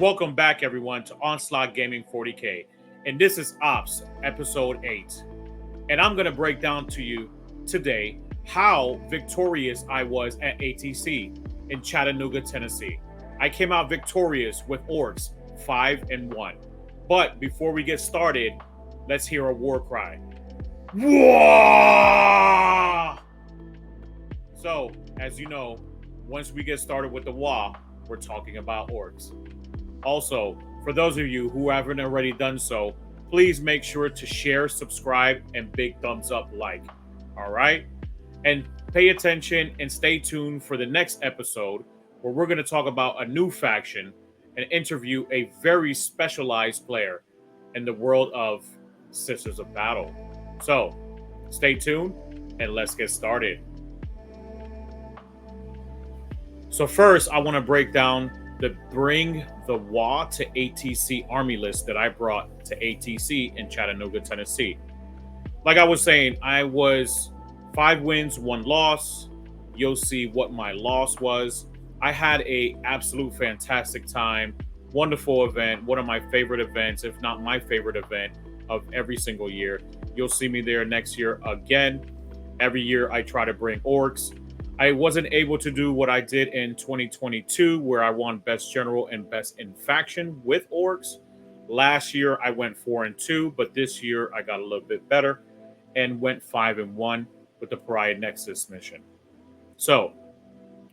Welcome back, everyone, to Onslaught Gaming 40K. And this is Ops, Episode 8. And I'm going to break down to you today how victorious I was at ATC in Chattanooga, Tennessee. I came out victorious with Orks, 5-1. But before we get started, let's hear a war cry. Waaagh! So, as you know, once we get started with the Waaagh, we're talking about Orks. Also, for those of you who haven't already done so, please make sure to share, subscribe, and big thumbs up like. All right? And pay attention and stay tuned for the next episode where we're going to talk about a new faction and interview a very specialized player in the world of Sisters of Battle. So, stay tuned and let's get started. So first, I want to break down the Bring the Waaagh to ATC Army list that I brought to ATC in Chattanooga, Tennessee. Like I was saying, I was 5 wins, 1 loss. You'll see what my loss was. I had a absolute fantastic time. Wonderful event. One of my favorite events, if not my favorite event of every single year. You'll see me there next year again. Every year I try to bring Orks. I wasn't able to do what I did in 2022, where I won Best General and Best in Faction with Orks. Last year, I went 4-2, but this year I got a little bit better and went 5-1 with the Pariah Nexus mission. So,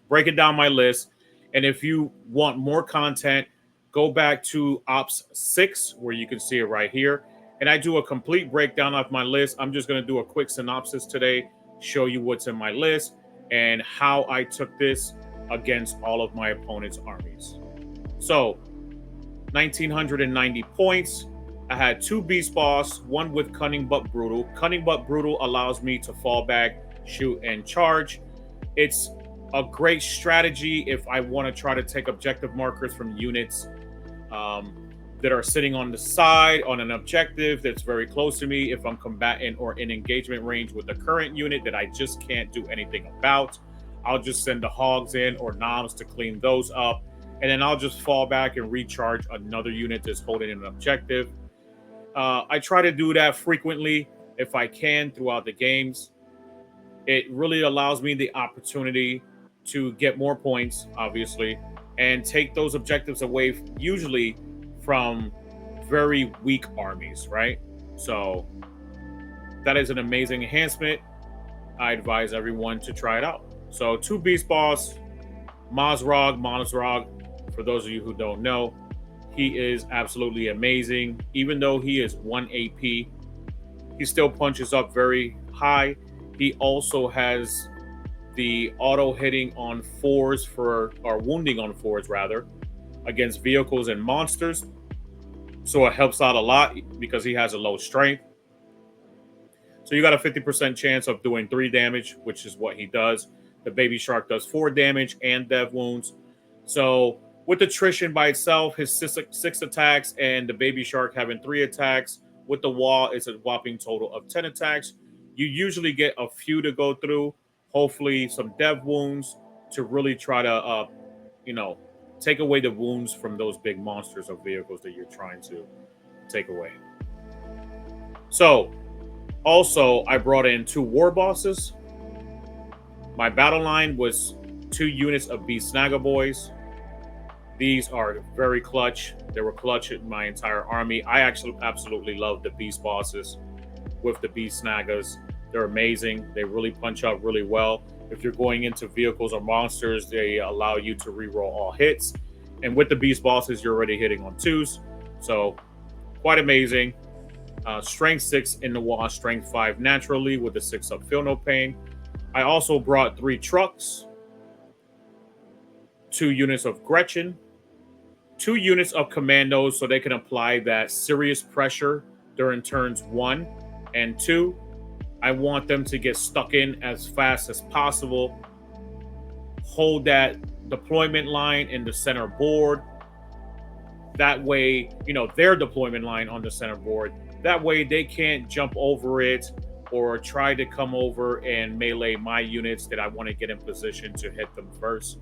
breaking down my list, and if you want more content, go back to Ops 6, where you can see it right here. And I do a complete breakdown of my list. I'm just going to do a quick synopsis today, show you what's in my list, and how I took this against all of my opponent's armies. So, 1,990 points. I had 2 Beast Boss, 1 with Cunning But Brutal. Cunning But Brutal allows me to fall back, shoot, and charge. It's a great strategy if I want to try to take objective markers from units that are sitting on the side on an objective that's very close to me. If I'm combatant or in engagement range with the current unit that I just can't do anything about, I'll just send the hogs in or knobs to clean those up. And then I'll just fall back and recharge another unit that's holding an objective. I try to do that frequently if I can throughout the games. It really allows me the opportunity to get more points, obviously, and take those objectives away, usually from very weak armies, right? So that is an amazing enhancement. I advise everyone to try it out. So 2 Beast Boss, Monosrog, for those of you who don't know, he is absolutely amazing. Even though he is 1 AP, he still punches up very high. He also has the auto hitting on 4s or wounding on 4s rather, against vehicles and monsters. So it helps out a lot because he has a low strength. So you got a 50% chance of doing 3 damage, which is what he does. The Baby Shark does 4 damage and dev wounds. So with attrition by itself, his 6 attacks and the Baby Shark having 3 attacks, with the Waaagh is a whopping total of 10 attacks. You usually get a few to go through, hopefully some dev wounds to really try to, take away the wounds from those big monsters or vehicles that you're trying to take away. So, also, I brought in 2 war bosses. My battle line was 2 units of Beast Snagga Boys. These are very clutch. They were clutch in my entire army. I actually absolutely love the Beast bosses with the Beast Snaggas. They're amazing. They really punch up really well. If you're going into vehicles or monsters, they allow you to reroll all hits. And with the Beast Bosses, you're already hitting on 2s. So, quite amazing. Strength 6 in the Waaagh, Strength 5 naturally with the 6 up Feel No Pain. I also brought 3 trucks, 2 units of Gretchen, 2 units of Commandos so they can apply that serious pressure during turns 1 and 2. I want them to get stuck in as fast as possible. Hold that deployment line in the center board. That way, their deployment line on the center board. That way they can't jump over it or try to come over and melee my units that I want to get in position to hit them first.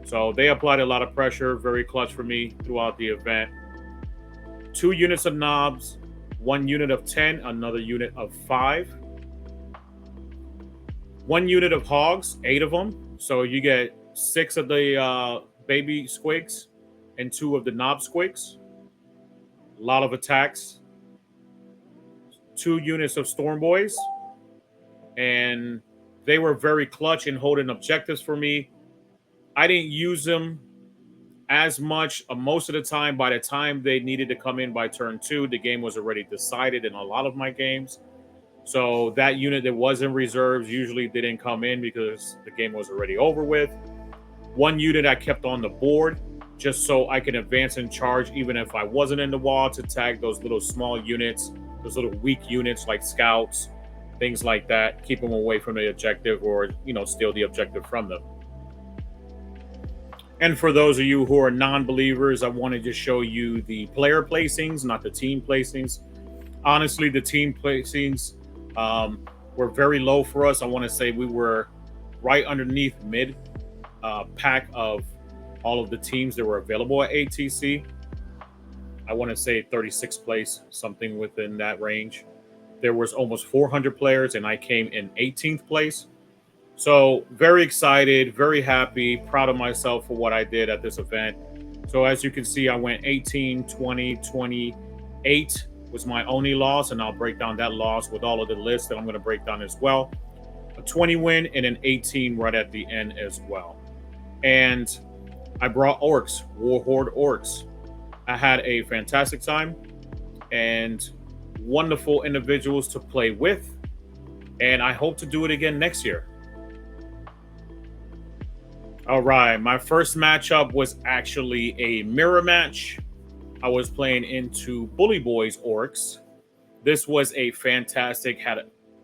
So they applied a lot of pressure, very clutch for me throughout the event. 2 units of knobs, 1 unit of 10, another unit of 5. 1 unit of hogs, 8 of them. So you get 6 of the baby squigs and 2 of the knob squigs. A lot of attacks. 2 units of storm boys. And they were very clutch in holding objectives for me. I didn't use them as much most of the time. By the time they needed to come in by turn 2, the game was already decided in a lot of my games. So that unit that was in reserves usually didn't come in because the game was already over with. 1 unit I kept on the board just so I can advance and charge even if I wasn't in the wall to tag those little small units, those little weak units like scouts, things like that, keep them away from the objective or, steal the objective from them. And for those of you who are non-believers, I wanted to show you the player placings, not the team placings. Honestly, the team placings were very low for us. I want to say we were right underneath mid pack of all of the teams that were available at ATC. I want to say 36th place, something within that range. There was almost 400 players, and I came in 18th place. So very excited, very happy, proud of myself for what I did at this event. So as you can see, I went 18, 20, 28 was my only loss, and I'll break down that loss with all of the lists that I'm going to break down as well. A 20 win and an 18 right at the end as well. And I brought Orks, War Horde Orks. I had a fantastic time and wonderful individuals to play with, and I hope to do it again next year. All right, my first matchup was actually a mirror match. I was playing into Bully Boys Orks. This was a fantastic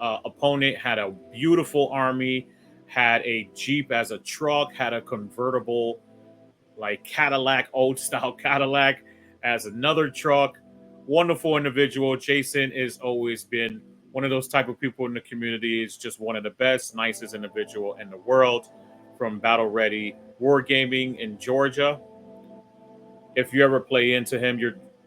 opponent, had a beautiful army, had a Jeep as a truck, had a convertible like Cadillac, old style Cadillac as another truck. Wonderful individual. Jason has always been one of those type of people in the community. Is just one of the best, nicest individual in the world from Battle Ready Wargaming in Georgia. If you ever play into him,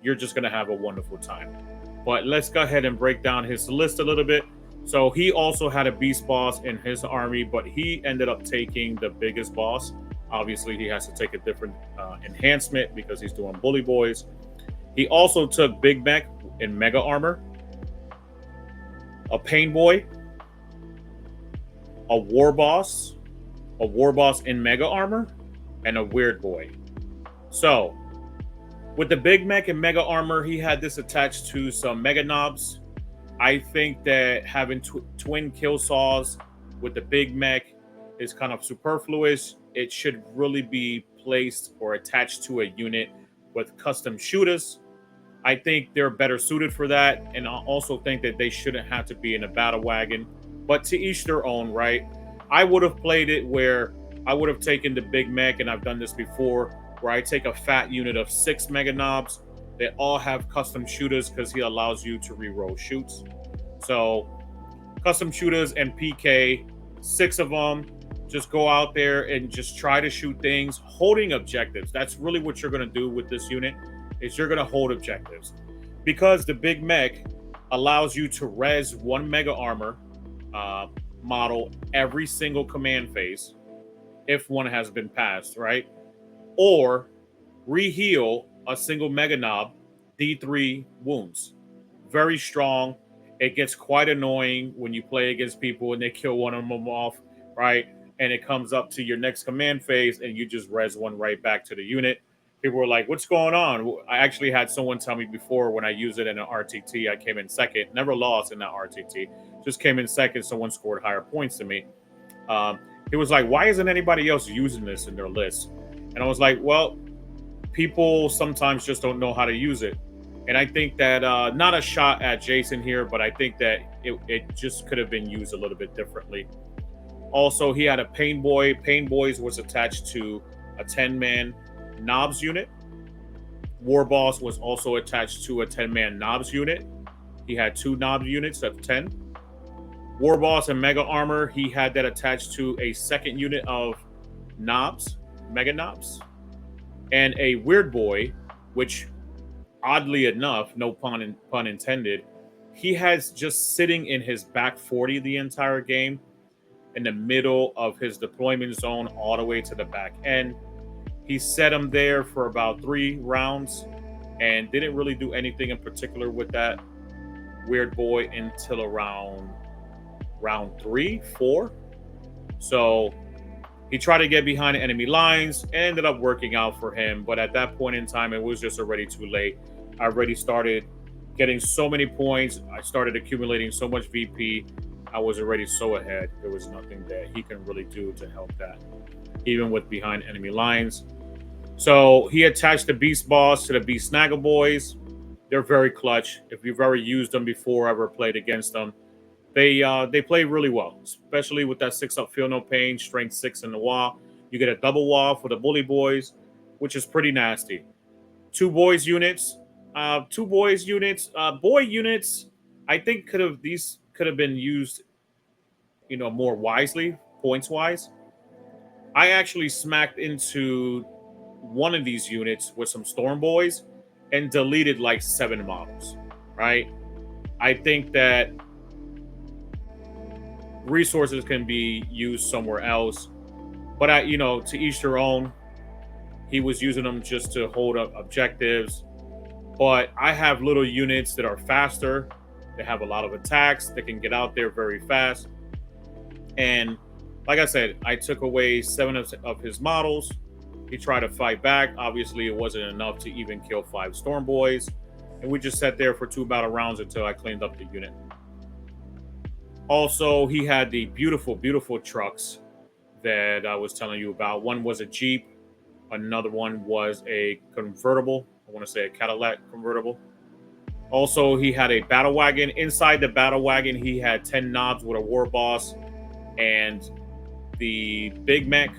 you're just going to have a wonderful time. But let's go ahead and break down his list a little bit. So he also had a beast boss in his army, but he ended up taking the biggest boss. Obviously, he has to take a different enhancement because he's doing Bully Boys. He also took Big Mech in Mega Armor, a Pain Boy, a War Boss in Mega Armor, and a Weird Boy. So, with the Big Mech and Mega Armor, he had this attached to some Mega Knobs. I think that having twin kill saws with the Big Mech is kind of superfluous. It should really be placed or attached to a unit with custom shooters. I think they're better suited for that, and I also think that they shouldn't have to be in a battle wagon, but to each their own, right? I would have played it where I would have taken the Big Mech, and I've done this before, where I take a fat unit of 6 Mega Knobs that all have custom shooters because he allows you to reroll shoots. So custom shooters and PK, 6 of them. Just go out there and just try to shoot things, holding objectives. That's really what you're going to do with this unit, is you're going to hold objectives. Because the Big Mech allows you to res 1 Mega Armor model every single command phase, if one has been passed, right? Or re-heal a single Mega Knob, D3 wounds. Very strong. It gets quite annoying when you play against people and they kill one of them off, right? And it comes up to your next command phase and you just res one right back to the unit. People were like, what's going on? I actually had someone tell me before, when I used it in an RTT, I came in second. Never lost in that RTT. Just came in second. Someone scored higher points than me. It was like, why isn't anybody else using this in their list? And I was like, well, people sometimes just don't know how to use it. And I think that, not a shot at Jason here, but I think that it just could have been used a little bit differently. Also, he had a Pain Boy. Pain Boys was attached to a 10-man Knobs unit. War Boss was also attached to a 10-man Knobs unit. He had 2 Knobs units of 10. War Boss and Mega Armor, he had that attached to a second unit of Knobs. Mega Knobs, and a Weird Boy, which oddly enough, no pun intended, he has just sitting in his back 40 the entire game, in the middle of his deployment zone, all the way to the back end. He set him there for about 3 rounds and didn't really do anything in particular with that Weird Boy until around round 3, 4. So he tried to get behind the enemy lines and ended up working out for him. But at that point in time, it was just already too late. I already started getting so many points. I started accumulating so much VP. I was already so ahead. There was nothing that he can really do to help that, even with behind enemy lines. So he attached the Beast Boss to the Beast Snaggle Boys. They're very clutch. If you've ever used them before, ever played against them, they play really well, especially with that 6-up Feel No Pain, Strength 6 in the Waaagh. You get a double Waaagh for the Bully Boys, which is pretty nasty. Two boy units. Boy units, I think these could have been used, more wisely, points wise. I actually smacked into one of these units with some Storm Boys and deleted like 7 models, right? I think that resources can be used somewhere else, but to each their own. He was using them just to hold up objectives, but I have little units that are faster. They have a lot of attacks. They can get out there very fast. And like I said, I took away 7 of his models. He tried to fight back. Obviously, it wasn't enough to even kill 5 Storm Boys. And we just sat there for 2 battle rounds until I cleaned up the unit. Also, he had the beautiful, beautiful trucks that I was telling you about. One was a Jeep. Another one was a convertible. I want to say a Cadillac convertible. Also, he had a battle wagon. Inside the battle wagon, he had 10 knobs with a war boss and the big mech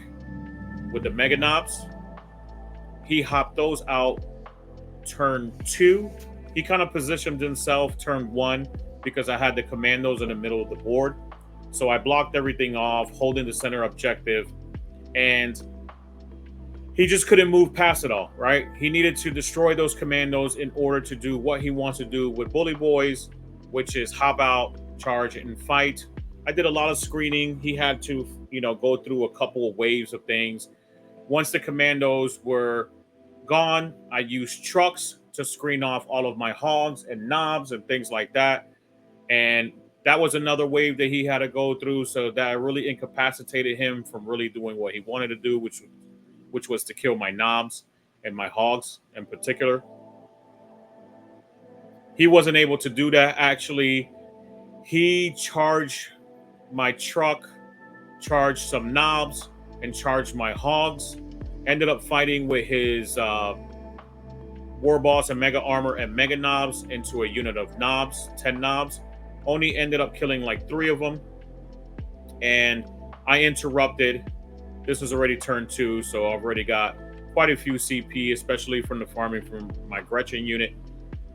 with the mega knobs. He hopped those out turn 2. He kind of positioned himself turn 1 because I had the commandos in the middle of the board. So I blocked everything off, holding the center objective, and he just couldn't move past it all, right? He needed to destroy those commandos in order to do what he wants to do with Bully Boys, which is hop out, charge, and fight. I did a lot of screening. He had to, go through a couple of waves of things. Once the commandos were gone, I used trucks to screen off all of my hogs and knobs and things like that. And that was another wave that he had to go through. So that really incapacitated him from really doing what he wanted to do, which was to kill my knobs and my hogs in particular. He wasn't able to do that. Actually, he charged my truck, charged some knobs, and charged my hogs. Ended up fighting with his war boss and mega armor and mega knobs into a unit of knobs, 10 knobs. Only ended up killing like 3 of them. And I interrupted. This was already turn 2, so I've already got quite a few CP, especially from the farming from my Gretchen unit.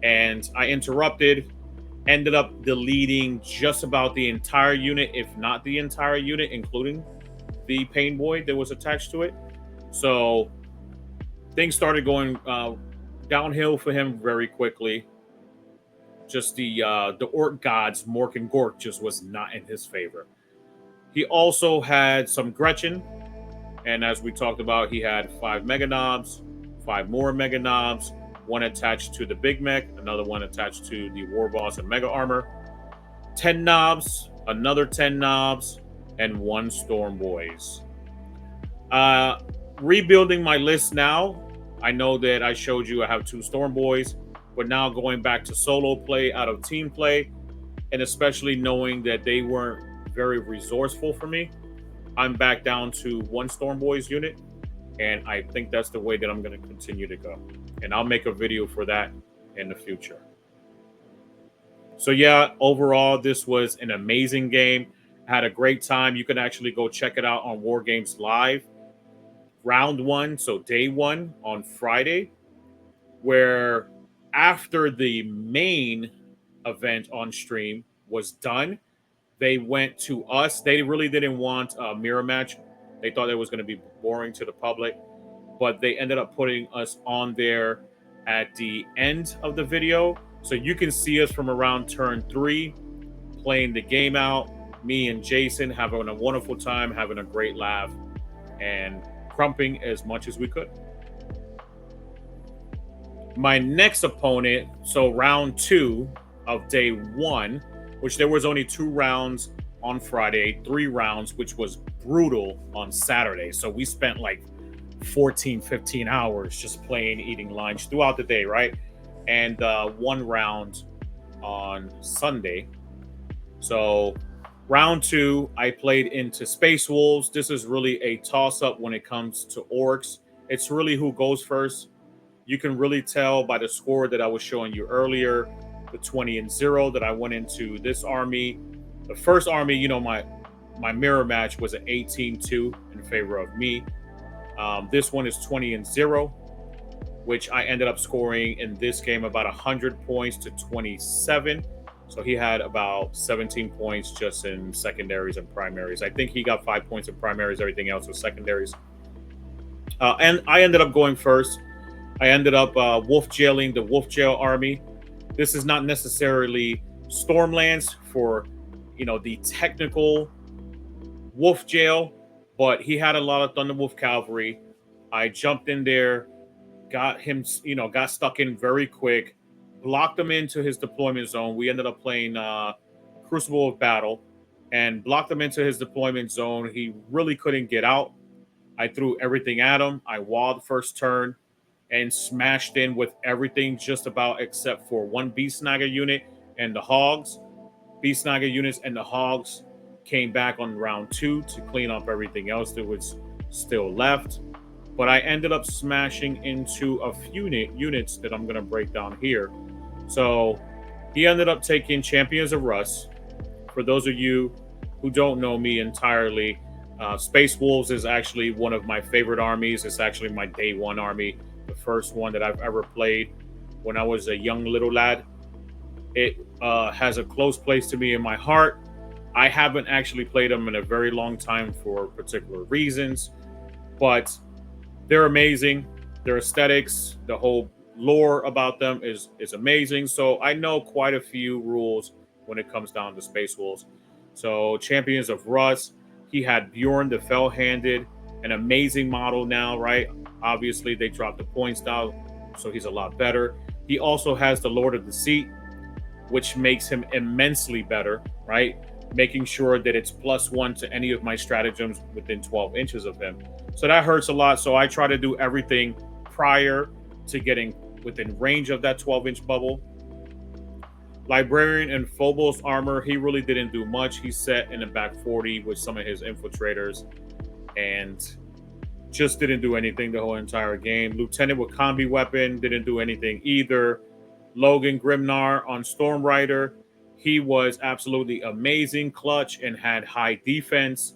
And I interrupted, ended up deleting just about the entire unit, if not the entire unit, including the Pain Boy that was attached to it. So things started going downhill for him very quickly. Just the Orc gods, Mork and Gork, just was not in his favor. He also had some Gretchen, and as we talked about, he had 5 Mega Knobs, 5 more Mega Knobs, 1 attached to the Big Mech, another one attached to the War Boss and Mega Armor, 10 Knobs, another 10 Knobs, and 1 Storm Boys. Rebuilding my list now, I know that I showed you I have 2 Storm Boys, but now going back to solo play out of team play, and especially knowing that they weren't very resourceful for me, I'm back down to 1 Storm Boys unit, and I think that's the way that I'm going to continue to go. And I'll make a video for that in the future. So yeah, overall, this was an amazing game. I had a great time. You can actually go check it out on War Games Live. Round 1, so day 1 on Friday, where after the main event on stream was done, they went to us. They really didn't want a mirror match They thought it was going to be boring to the public, but they ended up putting us on there at the end of the video. So you can see us from around turn 3 playing the game out. Me and Jason having a wonderful time, having a great laugh, and crumping as much as we could. My next opponent, so round 2 of day 1, which there was only 2 rounds on Friday, 3 rounds, which was brutal on Saturday. So we spent like 14, 15 hours just playing, eating lunch throughout the day, right? And 1 round on Sunday. So round 2, I played into Space Wolves. This is really a toss-up when it comes to Orks. It's really who goes first. You can really tell by the score that I was showing you earlier, the 20-0 that I went into this army. The first army, you know, my mirror match was an 18-2 in favor of me. This one is 20-0, which I ended up scoring in this game about 100 points to 27. So he had about 17 points just in secondaries and primaries. I think he got 5 points in primaries. Everything else was secondaries. And I ended up going first. I ended up wolf jailing the wolf jail army. This is not necessarily Stormlands for, you know, the technical wolf jail, but he had a lot of Thunderwolf cavalry. I jumped in there, got him, you know, got stuck in very quick, blocked him into his deployment zone. We ended up playing Crucible of Battle and blocked him into his deployment zone. He really couldn't get out. I threw everything at him. I walled first turn and smashed in with everything just about except for 1 Beast Snagger unit and the Hogs. Beast Snagger units and the Hogs came back on round 2 to clean up everything else that was still left. But I ended up smashing into a few units that I'm going to break down here. So he ended up taking Champions of Rust. For those of you who don't know me entirely, Space Wolves is actually one of my favorite armies. It's actually my day 1 army, the first one that I've ever played when I was a young little lad. It has a close place to me in my heart. I haven't actually played them in a very long time for particular reasons, but they're amazing. Their aesthetics, the whole lore about them is amazing. So I know quite a few rules when it comes down to Space Wolves. So Champions of Rust, he had Bjorn the Fell-Handed, an amazing model now, right? Obviously, they dropped the points down, so he's a lot better. He also has the Lord of Deceit, which makes him immensely better, right? Making sure that it's +1 to any of my stratagems within 12 inches of him. So that hurts a lot. So I try to do everything prior to getting within range of that 12-inch bubble. Librarian and Phobos armor, he really didn't do much. He set in the back 40 with some of his infiltrators and just didn't do anything the whole entire game. Lieutenant with combi weapon didn't do anything either. Logan Grimnar on Storm Rider, he was absolutely amazing, clutch, and had high defense.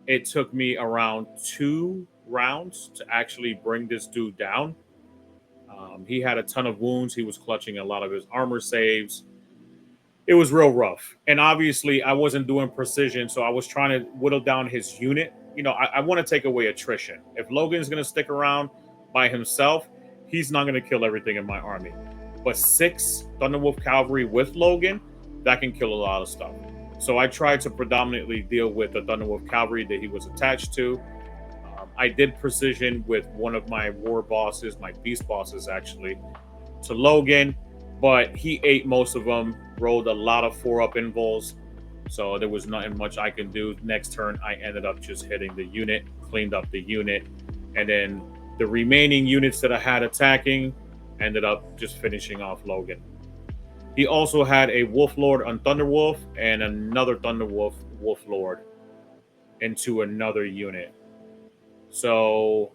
It took me around 2 rounds to actually bring this dude down. He had a ton of wounds. He was clutching a lot of his armor saves. It was real rough. And obviously, I wasn't doing precision, so I was trying to whittle down his unit. You know, I want to take away attrition. If Logan's going to stick around by himself, he's not going to kill everything in my army. But 6 Thunderwolf Cavalry with Logan, that can kill a lot of stuff. So I tried to predominantly deal with the Thunderwolf Cavalry that he was attached to. I did precision with one of my war bosses, my beast bosses actually, to Logan, but he ate most of them, rolled a lot of 4-up invols, so there was nothing much I can do. Next turn, I ended up just hitting the unit, cleaned up the unit, and then the remaining units that I had attacking ended up just finishing off Logan. He also had a Wolf Lord on Thunderwolf and another Thunderwolf Wolf Lord into another unit. So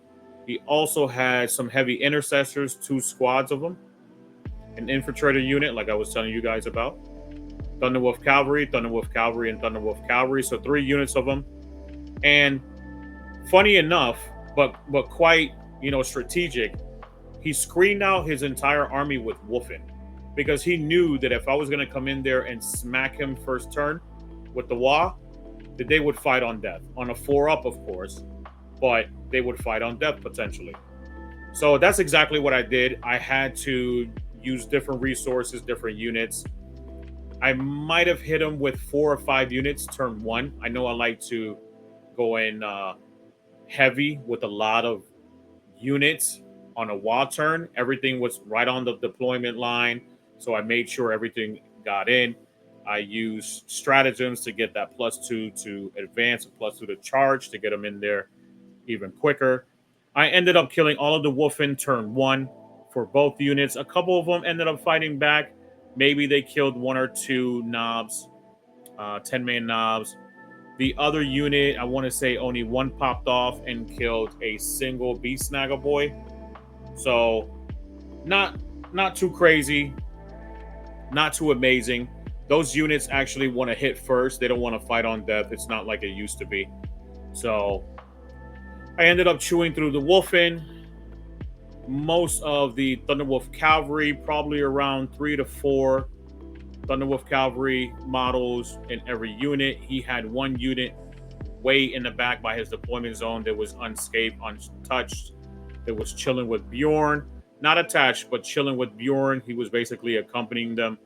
he also had some heavy intercessors, 2 squads of them, an infiltrator unit like I was telling you guys about, Thunderwolf Cavalry, and Thunderwolf Cavalry. So 3 units of them. And funny enough, but quite, you know, strategic, he screened out his entire army with Wolfen, because he knew that if I was going to come in there and smack him first turn with the Waaagh, that they would fight on death. On a 4-up, of course. but they would fight on death potentially. So that's exactly what I did. I had to use different resources, different units. I might have hit them with 4 or 5 units turn 1. I know I like to go in heavy with a lot of units on a Waaagh turn. Everything was right on the deployment line, so I made sure everything got in. I used stratagems to get that +2 to advance, +2 to charge to get them in there even quicker. I ended up killing all of the Wolfen turn 1 for both units. A couple of them ended up fighting back. Maybe they killed 1 or 2 knobs, 10-man knobs. The other unit, I want to say only 1 popped off and killed a single Beast Snagger Boy. So not too crazy, not too amazing. Those units actually want to hit first. They don't want to fight on death. It's not like it used to be. So I ended up chewing through the Wolfen. Most of the Thunderwolf Cavalry, probably around 3 to 4 Thunderwolf Cavalry models in every unit. He had 1 unit way in the back by his deployment zone that was unscathed, untouched, that was chilling with Bjorn. Not attached, but chilling with Bjorn. He was basically accompanying them.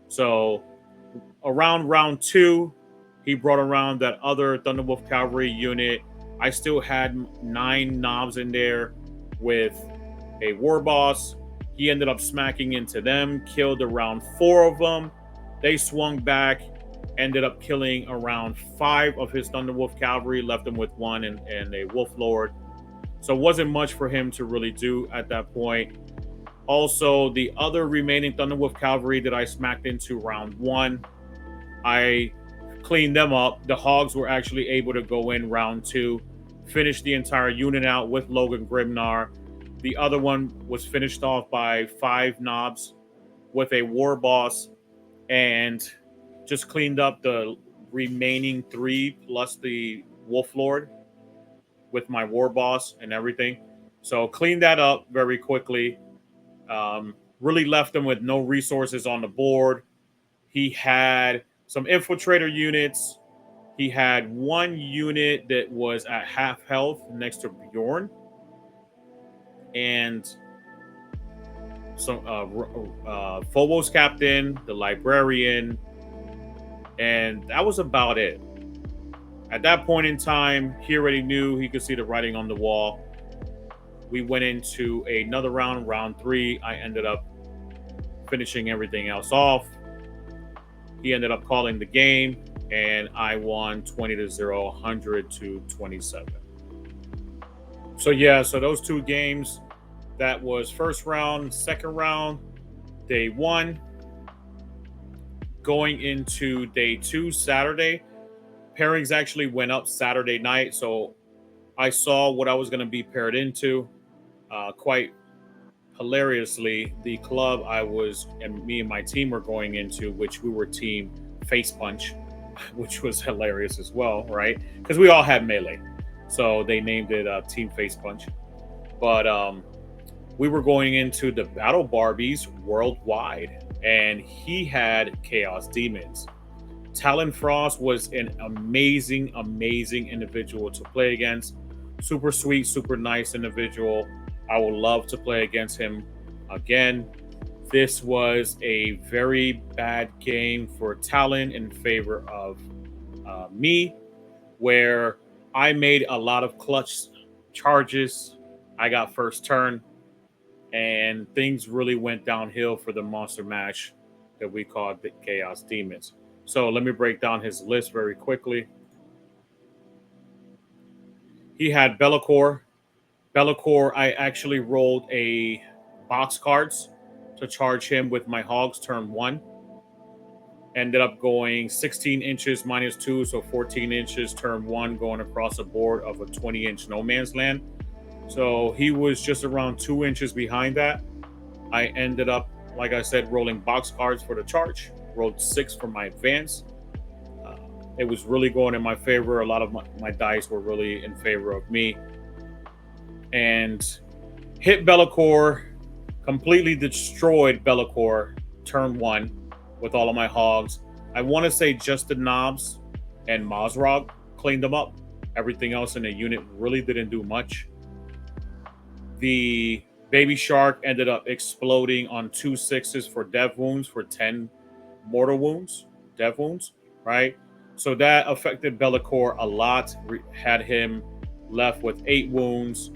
So around round 2, he brought around that other Thunderwolf Cavalry unit. I still had 9 knobs in there with a war boss. He ended up smacking into them, killed around 4 of them. They swung back, ended up killing around 5 of his Thunderwolf Cavalry, left him with 1 and a Wolf Lord. So it wasn't much for him to really do at that point. Also, the other remaining Thunderwolf Cavalry that I smacked into round 1, I cleaned them up. The Hogs were actually able to go in round 2, finish the entire unit out with Logan Grimnar. The other one was finished off by 5 knobs with a war boss and just cleaned up the remaining 3 plus the Wolf Lord with my war boss and everything. So cleaned that up very quickly. Really left him with no resources on the board. He had some infiltrator units. He had 1 unit that was at half health next to Bjorn. And some Phobos Captain, the Librarian, and that was about it. At that point in time, he already knew, he could see the writing on the wall. We went into another round, round 3. I ended up finishing everything else off. He ended up calling the game, and I won 20-0, 100 to 27. So yeah, so those 2 games, that was first round, second round, day 1. Going into day 2, Saturday, pairings actually went up Saturday night, so I saw what I was going to be paired into. Quite hilariously, the club me and my team were going into, which we were team Face Punch, which was hilarious as well, right? Because we all had melee, so they named it Team Face Punch. But we were going into the Battle Barbies worldwide, and he had Chaos Demons. Talon Frost was an amazing, amazing individual to play against. Super sweet, super nice individual. I would love to play against him again. This was a very bad game for Talon in favor of me, where I made a lot of clutch charges. I got first turn, and things really went downhill for the monster mash that we called the Chaos Demons. So let me break down his list very quickly. He had Be'lakor. Be'lakor, I actually rolled a box cards to charge him with my Hogs turn 1. Ended up going 16 inches -2, so 14 inches turn 1, going across a board of a 20-inch no man's land. So he was just around 2 inches behind that. I ended up, like I said, rolling box cards for the charge. Rolled 6 for my advance. It was really going in my favor. A lot of my dice were really in favor of me. And hit Be'lakor, completely destroyed Be'lakor turn 1 with all of my Hogs. I want to say just the knobs and Mazrog cleaned them up. Everything else in the unit really didn't do much. The baby shark ended up exploding on 2 6s for dev wounds for 10 mortal wounds, dev wounds, right? So that affected Be'lakor a lot. Had him left with 8 wounds.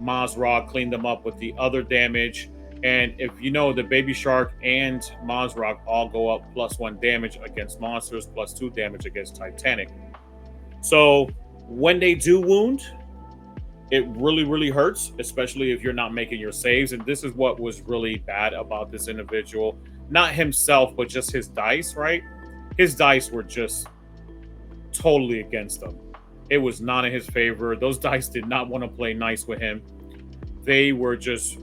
Mazrog cleaned them up with the other damage. And if you know, the baby shark and Mazrog all go up +1 damage against monsters, +2 damage against Titanic. So when they do wound, it really, really hurts, especially if you're not making your saves. And this is what was really bad about this individual. Not himself, but just his dice, right? His dice were just totally against him. It was not in his favor. Those dice did not want to play nice with him. They were just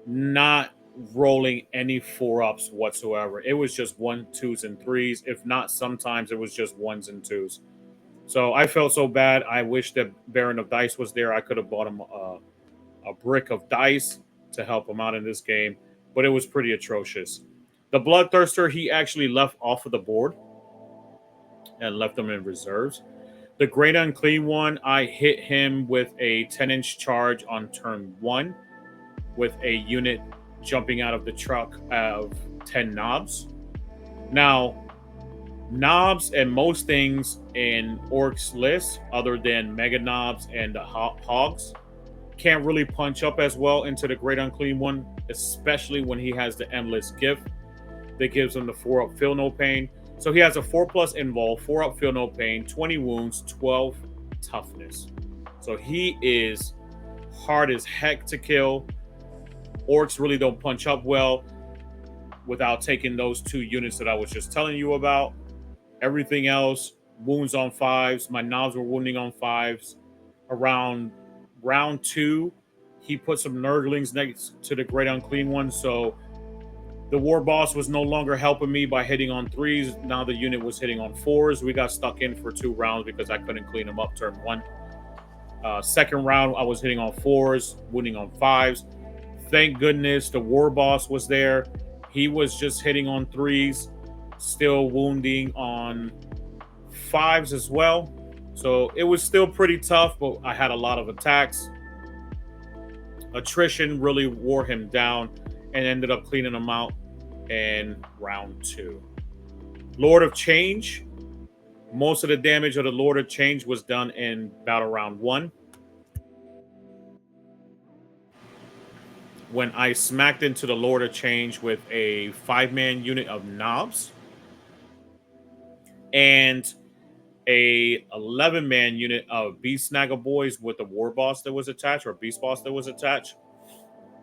not rolling any 4-ups whatsoever. It was just 1s, 2s, and 3s. If not, sometimes it was just 1s and 2s. So I felt so bad. I wish that Baron of Dice was there. I could have bought him a brick of dice to help him out in this game, but it was pretty atrocious. The Bloodthirster, he actually left off of the board and left them in reserves. The Great Unclean One, I hit him with a 10-inch charge on turn 1 with a unit jumping out of the truck of 10 knobs. Now, knobs and most things in Orks list, other than mega knobs and the hogs, can't really punch up as well into the Great Unclean One, especially when he has the Endless Gift that gives him the 4-up Feel No Pain. So he has a 4+ Invuln, 4-up Feel No Pain, 20 wounds, 12 toughness. So he is hard as heck to kill. Orks really don't punch up well without taking those 2 units that I was just telling you about. Everything else, wounds on 5s. My knobs were wounding on 5s. Around round 2, he put some Nurglings next to the Great Unclean One, so the War Boss was no longer helping me by hitting on 3s. Now the unit was hitting on 4s. We got stuck in for 2 rounds because I couldn't clean them up turn 1. Second round, I was hitting on 4s, wounding on 5s. Thank goodness the War Boss was there. He was just hitting on 3s, still wounding on 5s as well. So it was still pretty tough, but I had a lot of attacks. Attrition really wore him down and ended up cleaning him out in round 2. Lord of Change. Most of the damage of the Lord of Change was done in battle round 1. When I smacked into the Lord of Change with a 5-man unit of knobs and a 11-man unit of Beast Snaggle Boys with the War Boss that was attached, or Beast Boss that was attached.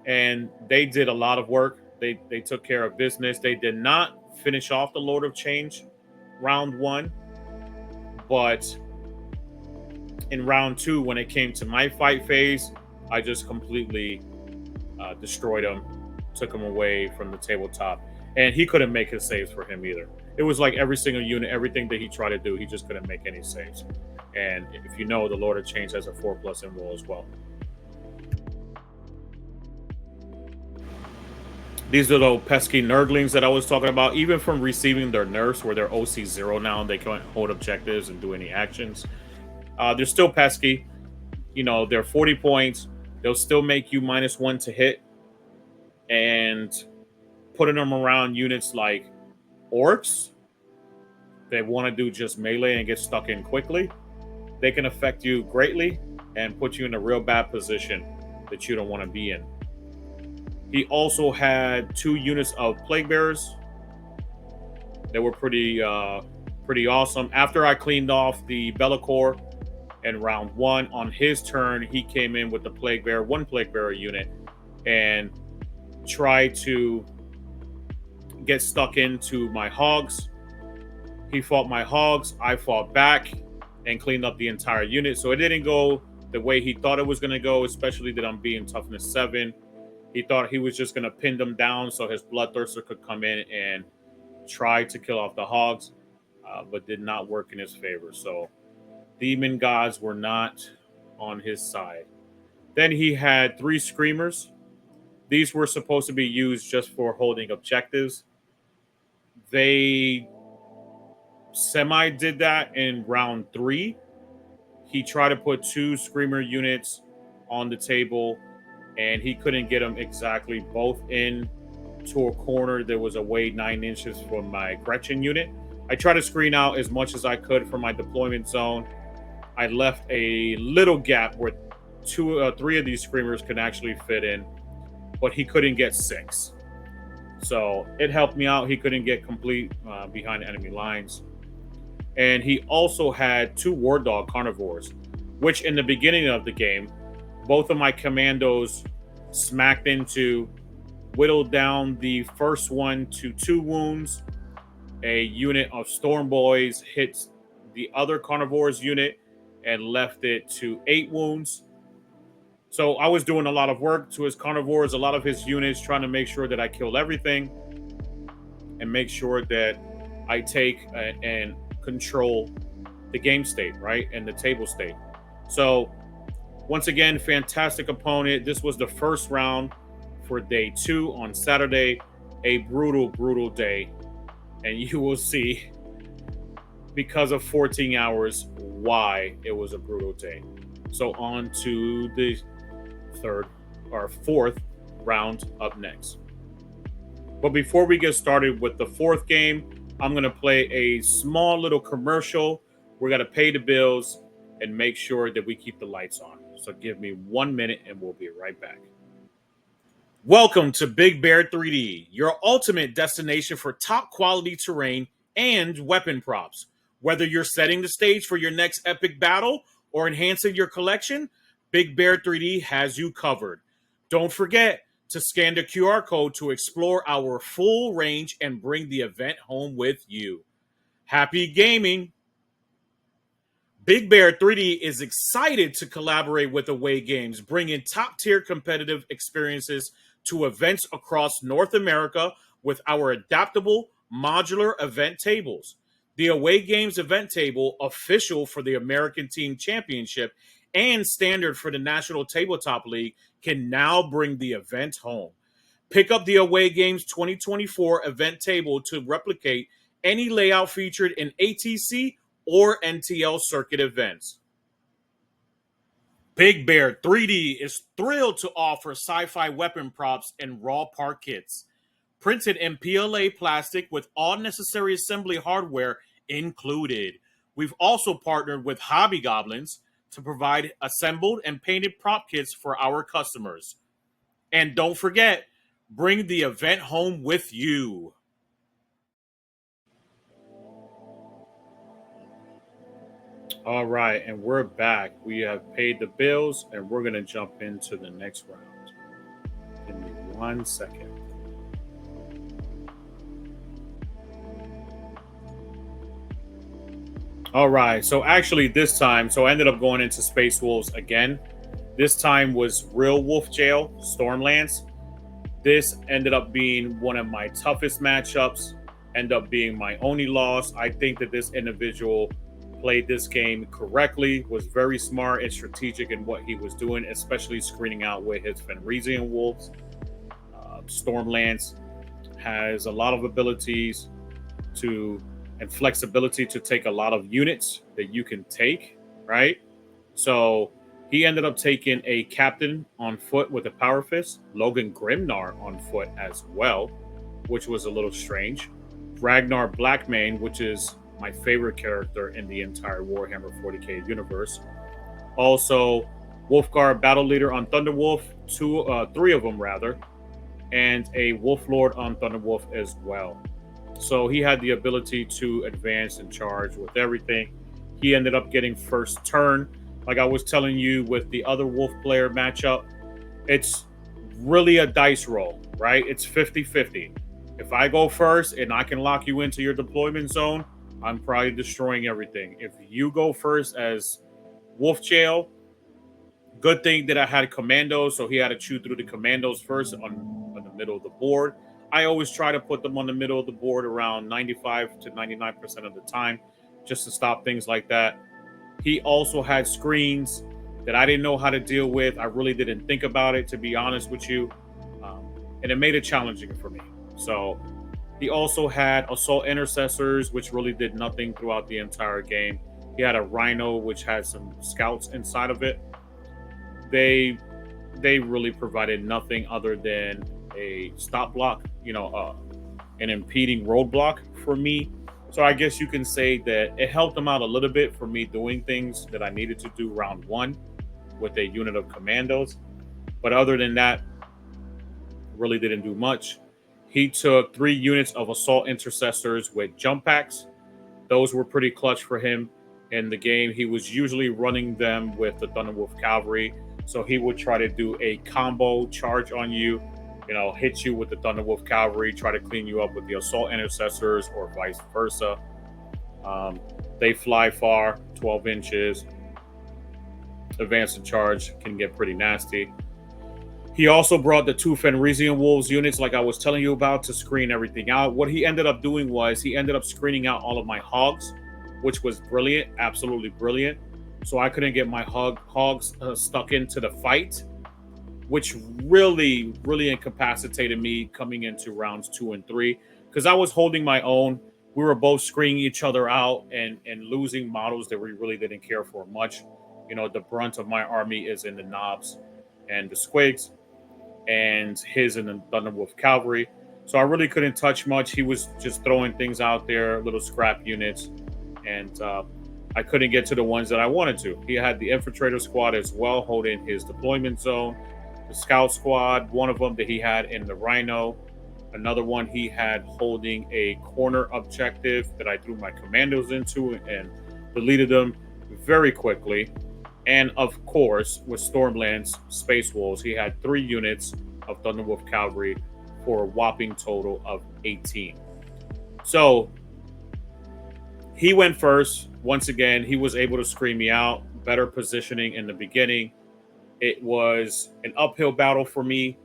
And they did a lot of work. They took care of business. They did not finish off the Lord of Change round 1. But in round 2, when it came to my fight phase, I just completely destroyed him, took him away from the tabletop. And he couldn't make his saves for him either. It was like every single unit, everything that he tried to do, he just couldn't make any saves. And if you know, the Lord of Change has a 4+ Invuln as well. These are the pesky Nurglings that I was talking about. Even from receiving their nerfs, where they're OC 0 now and they can't hold objectives and do any actions, they're still pesky. You know, they're 40 points. They'll still make you -1 to hit. And putting them around units like Orks that want to do just melee and get stuck in quickly, they can affect you greatly and put you in a real bad position that you don't want to be in. He also had 2 units of Plague Bearers that were pretty awesome. After I cleaned off the Be'lakor in round 1, on his turn, he came in with the Plague Bearer, 1 Plague Bearer unit, and tried to get stuck into my hogs. He fought my hogs. I fought back and cleaned up the entire unit. So it didn't go the way he thought it was going to go, especially that I'm being toughness 7. He thought he was just going to pin them down so his Bloodthirster could come in and try to kill off the hogs, but did not work in his favor. So demon gods were not on his side. Then he had 3 Screamers. These were supposed to be used just for holding objectives. They semi did that in round 3. He tried to put 2 Screamer units on the table, and he couldn't get them exactly both in to a corner. There was away 9 inches from my Gretchen unit. I tried to screen out as much as I could from my deployment zone. I left a little gap where 3 of these Screamers could actually fit in, but he couldn't get 6. So it helped me out. He couldn't get complete behind enemy lines. And he also had 2 War Dog Carnivores, which in the beginning of the game, both of my commandos smacked into, whittled down the first one to 2 wounds. A unit of Storm Boys hit the other Carnivore's unit and left it to 8 wounds. So I was doing a lot of work to his Carnivores, a lot of his units, trying to make sure that I killed everything and make sure that I take and control the game state, right? And the table state. So once again, fantastic opponent. This was the first round for day 2 on Saturday. A brutal, brutal day. And you will see, because of 14 hours, why it was a brutal day. So on to the 4th round up next. But before we get started with the 4th game, I'm going to play a small little commercial. We're going to pay the bills and make sure that we keep the lights on. So give me 1 minute and we'll be right back. Welcome to Big Bear 3D, your ultimate destination for top quality terrain and weapon props. Whether you're setting the stage for your next epic battle or enhancing your collection, Big Bear 3D has you covered. Don't forget to scan the QR code to explore our full range and bring the event home with you. Happy gaming! Big Bear 3D is excited to collaborate with Away Games, bringing top-tier competitive experiences to events across North America with our adaptable modular event tables. The Away Games event table, official for the American Team Championship and standard for the National Tabletop League, can now bring the event home. Pick up the Away Games 2024 event table to replicate any layout featured in ATC or NTL circuit events. Big Bear 3D is thrilled to offer sci-fi weapon props and raw part kits, printed in PLA plastic with all necessary assembly hardware included. We've also partnered with Hobby Goblins to provide assembled and painted prop kits for our customers. And don't forget, bring the event home with you. All right, and we're back. We have paid the bills, and we're going to jump into the next round. Give me 1 second. All right, so actually this time, I ended up going into Space Wolves again. This time was Real Wolf Jail, Stormlands. This ended up being one of my toughest matchups, ended up being my only loss. I think that this individual played this game correctly, was very smart and strategic in what he was doing, especially screening out with his Fenrisian Wolves. Stormlands has a lot of abilities and flexibility to take a lot of units that you can take, right? So he ended up taking a captain on foot with a power fist, Logan Grimnar on foot as well, which was a little strange. Ragnar Blackmane, which is my favorite character in the entire Warhammer 40k universe. Also, Wolfgar Battle Leader on Thunderwolf, 3 of them rather, and a Wolf Lord on Thunderwolf as well. So he had the ability to advance and charge with everything. He ended up getting first turn. Like I was telling you with the other Wolf player matchup, it's really a dice roll, right? It's 50-50. If I go first and I can lock you into your deployment zone, I'm probably destroying everything. If you go first as Wolf Jail, good thing that I had commandos, so he had to chew through the commandos first on the middle of the board. I always try to put them on the middle of the board around 95 to 99% of the time, just to stop things like that. He also had screens that I didn't know how to deal with. I really didn't think about it, to be honest with you. And it made it challenging for me. So he also had assault intercessors, which really did nothing throughout the entire game. He had a Rhino, which had some scouts inside of it. They really provided nothing other than a stop block, an impeding roadblock for me. So I guess you can say that it helped them out a little bit for me doing things that I needed to do round one with a unit of commandos. But other than that, really didn't do much. He took 3 units of assault intercessors with jump packs. Those were pretty clutch for him in the game. He was usually running them with the Thunderwolf Cavalry. So he would try to do a combo charge on you, hit you with the Thunderwolf Cavalry, try to clean you up with the assault intercessors, or vice versa. They fly far, 12 inches. Advance and charge can get pretty nasty. He also brought the 2 Fenrisian Wolves units, like I was telling you about, to screen everything out. What he ended up doing was he ended up screening out all of my hogs, which was brilliant, absolutely brilliant. So I couldn't get my hogs stuck into the fight, which really, really incapacitated me coming into rounds 2 and 3, because I was holding my own. We were both screening each other out and losing models that we really didn't care for much. The brunt of my army is in the knobs and the squigs, and his in the Thunderwolf Cavalry. So I really couldn't touch much. He was just throwing things out there, little scrap units, and I couldn't get to the ones that I wanted to. He had the Infiltrator Squad as well, holding his deployment zone. The Scout Squad, one of them that he had in the Rhino. Another one he had holding a corner objective that I threw my commandos into and deleted them very quickly. And of course, with Stormlands Space Wolves, he had 3 units of Thunderwolf Cavalry for a whopping total of 18. So he went first. Once again, he was able to screen me out. Better positioning in the beginning. It was an uphill battle for me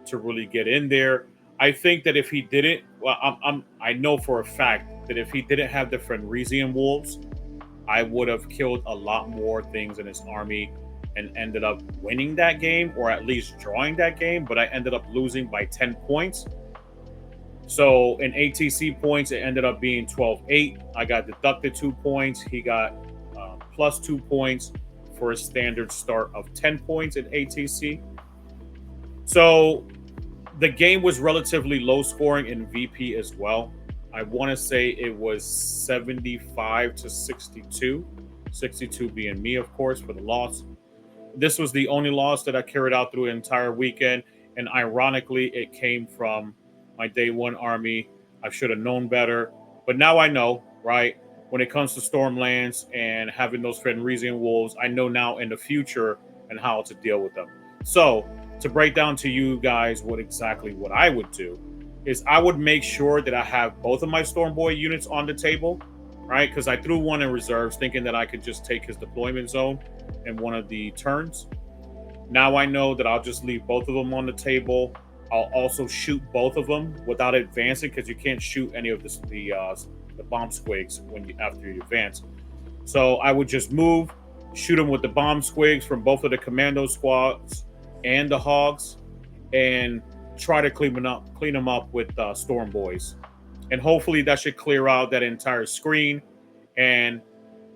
to really get in there. I think that if he didn't, I know for a fact that if he didn't have the Fenrisian Wolves, I would have killed a lot more things in his army and ended up winning that game, or at least drawing that game, but I ended up losing by 10 points. So in ATC points, it ended up being 12-8. I got deducted 2 points. He got plus 2 points for a standard start of 10 points in ATC. So the game was relatively low scoring in VP as well. I want to say it was 75 to 62. 62 being me, of course, for the loss. This was the only loss that I carried out through the entire weekend. And ironically, it came from my day 1 army. I should have known better. But now I know, right? When it comes to Stormlands and having those Fenrisian Wolves, I know now in the future and how to deal with them. So to break down to you guys what I would do is I would make sure that I have both of my Stormboy units on the table, right? Because I threw one in reserves thinking that I could just take his deployment zone in one of the turns. Now I know that I'll just leave both of them on the table. I'll also shoot both of them without advancing, because you can't shoot any of the bomb squigs after you advance. So I would just move, shoot them with the bomb squigs from both of the commando squads and the hogs, and try to clean them up with Storm Boys. And hopefully that should clear out that entire screen, and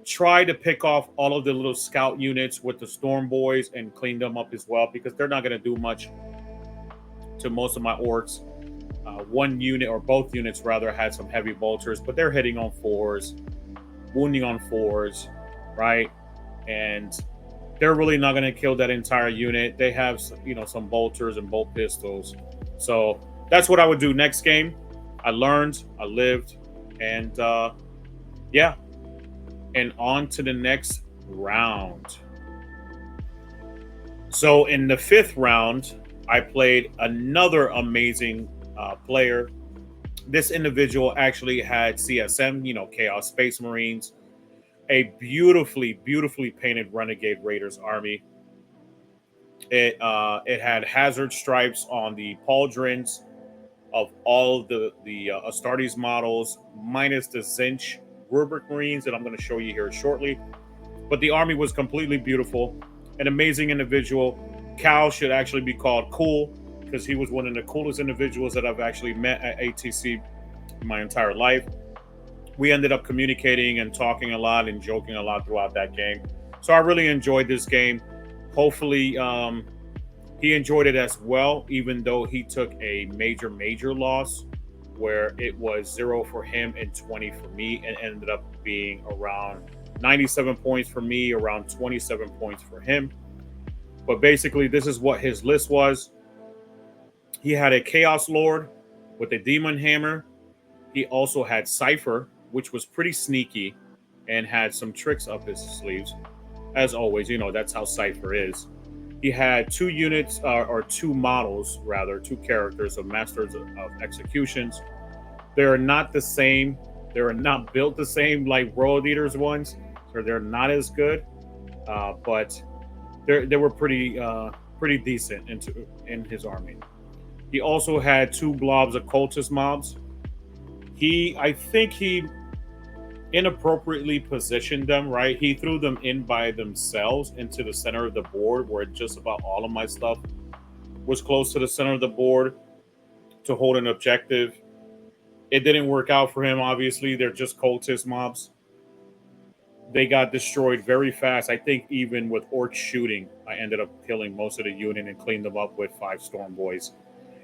try to pick off all of the little scout units with the Storm Boys and clean them up as well, because they're not going to do much to most of my orcs. One unit, or both units rather, had some heavy bolters, but they're hitting on 4s, wounding on 4s, right? And they're really not going to kill that entire unit. They have, some bolters and bolt pistols. So that's what I would do next game. I learned, I lived, and yeah. And on to the next round. So in the 5th round, I played another amazing player. This individual actually had CSM, Chaos Space Marines, a beautifully, beautifully painted Renegade Raiders army. It had hazard stripes on the pauldrons of all of the Astartes models, minus the Zinch Rubric Marines that I'm going to show you here shortly. But the army was completely beautiful. An amazing individual. Cal should actually be called Cool, because he was one of the coolest individuals that I've actually met at ATC in my entire life. we ended up communicating and talking a lot and joking a lot throughout that game. So I really enjoyed this game. Hopefully, he enjoyed it as well, even though he took a major loss where it was 0 for him and 20 for me, and ended up being around 97 points for me, around 27 points for him. But basically, this is what his list was. He had a Chaos Lord with a Demon Hammer. He also had Cypher, which was pretty sneaky and had some tricks up his sleeves. As always, you know, that's how Cypher is. He had 2 units, or 2 models, rather, 2 characters of Masters of Executions. They're not the same. They're not built the same like World Eaters ones, so they're not as good. But they were pretty decent in his army. He also had 2 blobs of cultist mobs. I think he inappropriately positioned them, right? He threw them in by themselves into the center of the board, where just about all of my stuff was close to the center of the board to hold an objective. It didn't work out for him, obviously. They're just cultist mobs. They got destroyed very fast. I think even with Orc shooting, I ended up killing most of the unit and cleaned them up with 5 Storm Boys.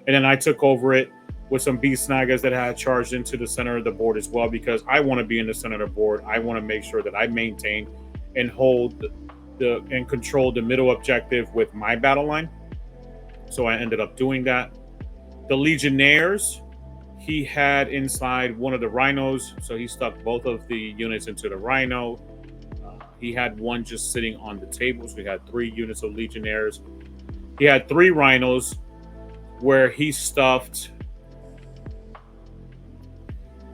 And then I took over it with some Beast Snaggers that had charged into the center of the board as well, because I want to be in the center of the board. I want to make sure that I maintain and hold and control the middle objective with my battle line. So I ended up doing that. The Legionnaires, he had inside one of the Rhinos, so he stuck both of the units into the Rhino. He had one just sitting on the table, so he had 3 units of Legionnaires. He had 3 Rhinos, where he stuffed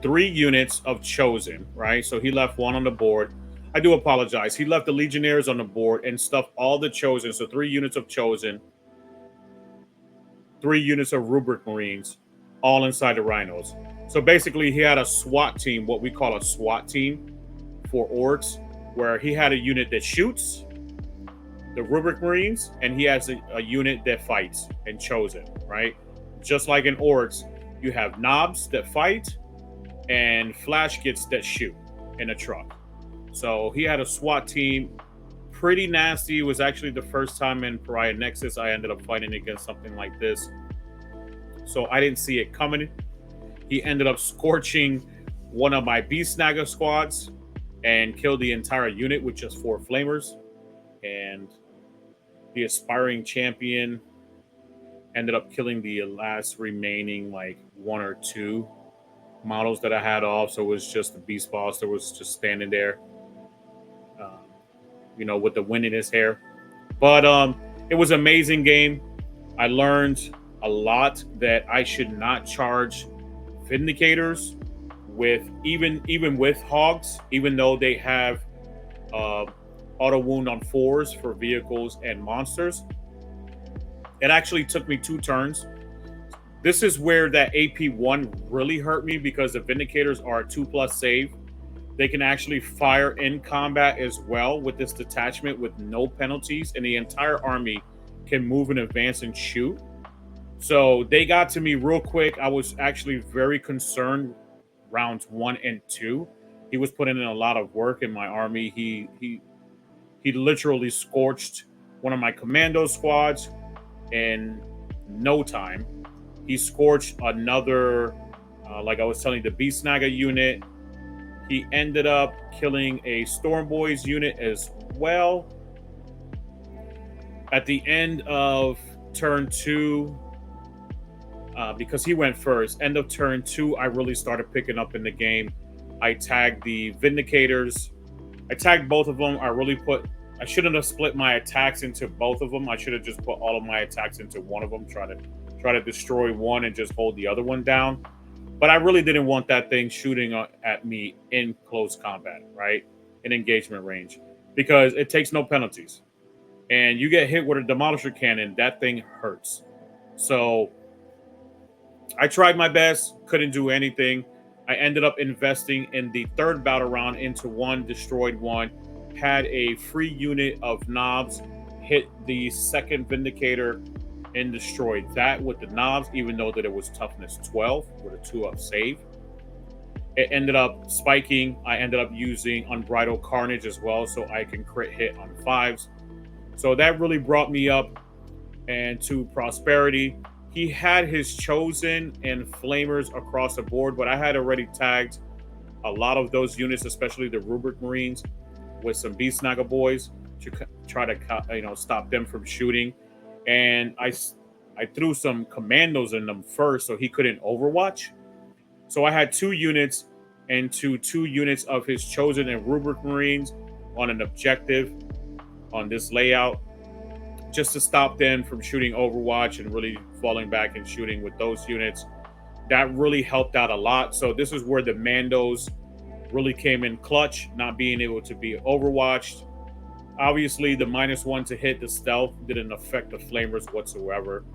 3 units of Chosen, right? So he left 1 on the board. I do apologize. He left the Legionnaires on the board and stuffed all the Chosen. So 3 units of Chosen, 3 units of Rubric Marines, all inside the Rhinos. So basically, he had a SWAT team, what we call a SWAT team for Orks, where he had a unit that shoots, the Rubric Marines, and he has a unit that fights and Chosen, right? Just like in Orks, you have knobs that fight and flash kits that shoot in a truck. So he had a SWAT team, pretty nasty. It was actually the first time in Pariah Nexus I ended up fighting against something like this. So I didn't see it coming. He ended up scorching one of my Beast Snagger squads and killed the entire unit with just 4 flamers. And the Aspiring Champion ended up killing the last remaining like 1 or 2 models that I had off. So it was just the Beast Boss that was just standing there, with the wind in his hair. But it was an amazing game. I learned a lot that I should not charge Vindicators with even with Hogs, even though they have auto wound on 4s for vehicles and monsters. It actually took me 2 turns. This is where that AP1 really hurt me, because the Vindicators are a 2+ save. They can actually fire in combat as well with this detachment with no penalties, and the entire army can move and advance and shoot. So they got to me real quick. I was actually very concerned rounds 1 and 2. He was putting in a lot of work in my army. He literally scorched one of my commando squads in no time. He scorched another, like I was telling you, the Beast Snagger unit. He ended up killing a Storm Boys unit as well. At the end of turn 2, because he went first, end of turn 2, I really started picking up in the game. I tagged the Vindicators. I tagged both of them. I shouldn't have split my attacks into both of them. I should have just put all of my attacks into one of them, try to destroy one and just hold the other one down. But I really didn't want that thing shooting at me in close combat, right? In engagement range, because it takes no penalties. And you get hit with a Demolisher Cannon, that thing hurts. So I tried my best, couldn't do anything. I ended up investing in the 3rd battle round into 1, destroyed 1, had a free unit of knobs, hit the 2nd Vindicator, and destroyed that with the knobs, even though that it was toughness 12 with a 2-up save. It ended up spiking. I ended up using Unbridled Carnage as well, so I can crit hit on 5s. So that really brought me up and to prosperity. He had his chosen and flamers across the board, but I had already tagged a lot of those units, especially the Rubric Marines, with some Beast Snagger boys to try to stop them from shooting. And I threw some commandos in them first, so he couldn't overwatch. So I had 2 units and two units of his chosen and Rubric Marines on an objective on this layout, just to stop them from shooting Overwatch and really falling back and shooting with those units. That really helped out a lot. So this is where the Mandos really came in clutch, not being able to be overwatched. Obviously, the -1 to hit the stealth didn't affect the flamers whatsoever,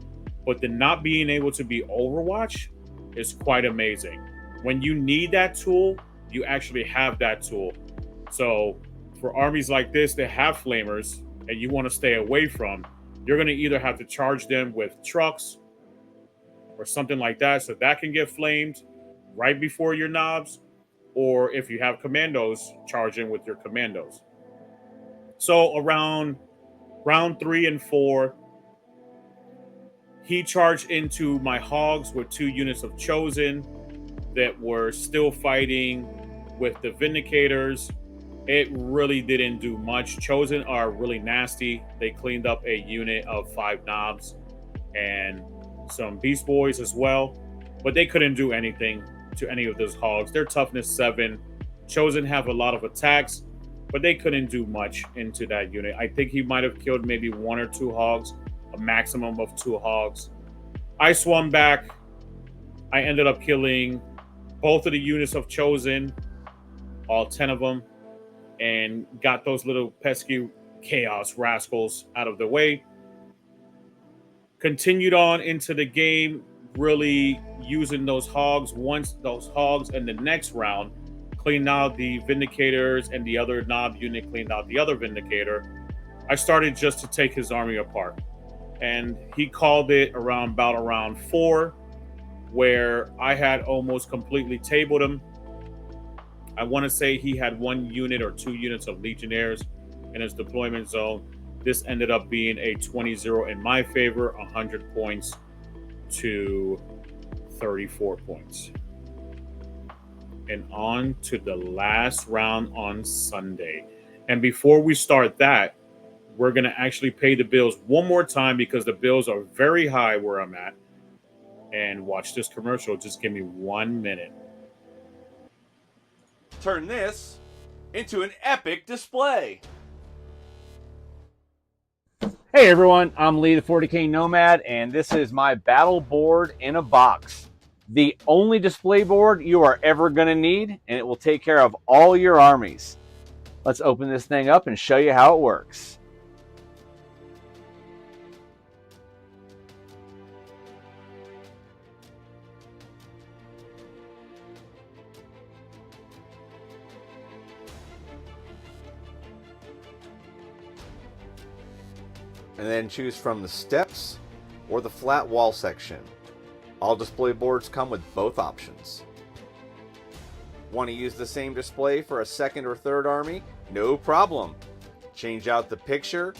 but the not being able to be overwatched is quite amazing. When you need that tool, you actually have that tool. So for armies like this that have flamers and you want to stay away from, you're going to either have to charge them with trucks or something like that, so that can get flamed right before your knobs, or if you have commandos, charge in with your commandos. So around round 3 and 4, he charged into my hogs with 2 units of chosen that were still fighting with the Vindicators. It really didn't do much. Chosen are really nasty. They cleaned up a unit of 5 knobs and some Beast Boys as well, but they couldn't do anything to any of those hogs. They're toughness 7. Chosen have a lot of attacks, but they couldn't do much into that unit. I think he might have killed maybe 1 or 2 hogs, a maximum of 2 hogs. I swung back. I ended up killing both of the units of Chosen, all 10 of them, and got those little pesky chaos rascals out of the way. Continued on into the game, really using those hogs. Once those hogs in the next round cleaned out the Vindicators and the other knob unit cleaned out the other Vindicator, I started just to take his army apart. And he called it around 4, where I had almost completely tabled him. I want to say he had 1 unit or 2 units of Legionnaires in his deployment zone. This ended up being a 20-0 in my favor, 100 points to 34 points. And on to the last round on Sunday. And before we start that, we're going to actually pay the bills one more time because the bills are very high where I'm at. And watch this commercial. Just give me 1 minute. Turn this into an epic display. Hey everyone, I'm Lee the 40K Nomad, and this is my battle board in a box. The only display board you are ever going to need, and it will take care of all your armies. Let's open this thing up and show you how it works. And then choose from the steps or the flat wall section. All display boards come with both options. Want to use the same display for a second or third army? No problem. Change out the picture,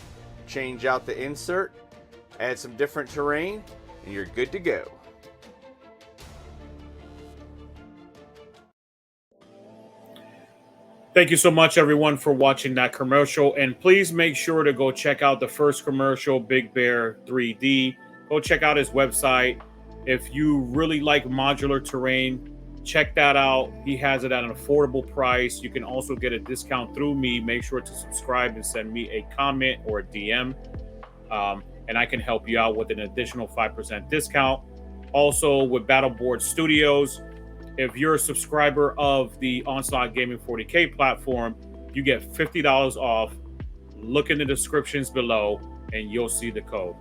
change out the insert, add some different terrain, and you're good to go. Thank you so much, everyone, for watching that commercial. And please make sure to go check out the first commercial, Big Bear 3D. Go check out his website. If you really like modular terrain, check that out. He has it at an affordable price. You can also get a discount through me. Make sure to subscribe and send me a comment or a DM. And I can help you out with an additional 5% discount. Also, with Battleboard Studios, if you're a subscriber of the Onslaught Gaming 40K platform, you get $50 off. Look in the descriptions below and you'll see the code.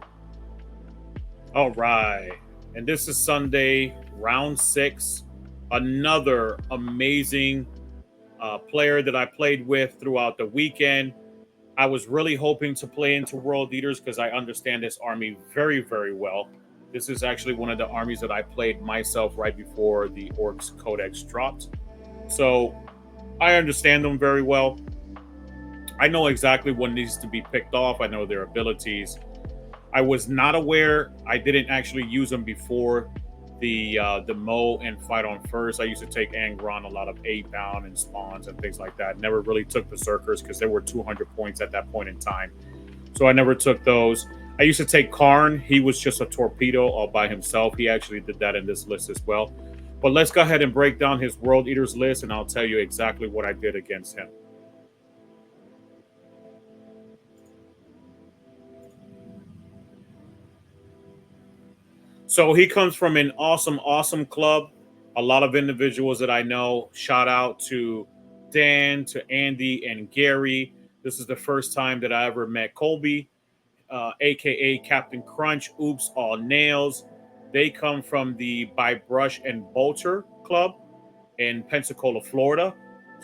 All right. And this is Sunday, round 6. Another amazing player that I played with throughout the weekend. I was really hoping to play into World Eaters because I understand this army very, very well. This is actually one of the armies that I played myself right before the Orks Codex dropped. So I understand them very well. I know exactly what needs to be picked off. I know their abilities. I was not aware. I didn't actually use them before the Mo and Fight on First. I used to take Angron a lot of 8-bound and spawns and things like that. Never really took Berserkers because there were 200 points at that point in time. So I never took those. I used to take Karn. He was just a torpedo all by himself. He actually did that in this list as well. But let's go ahead and break down his World Eaters list, and I'll tell you exactly what I did against him. So he comes from an awesome club. A lot of individuals that I know. Shout out to Dan, to Andy, and Gary. This is the first time that I ever met Colby, aka Captain Crunch. Oops, all nails. They come from the By Brush and Bolter Club in Pensacola, Florida.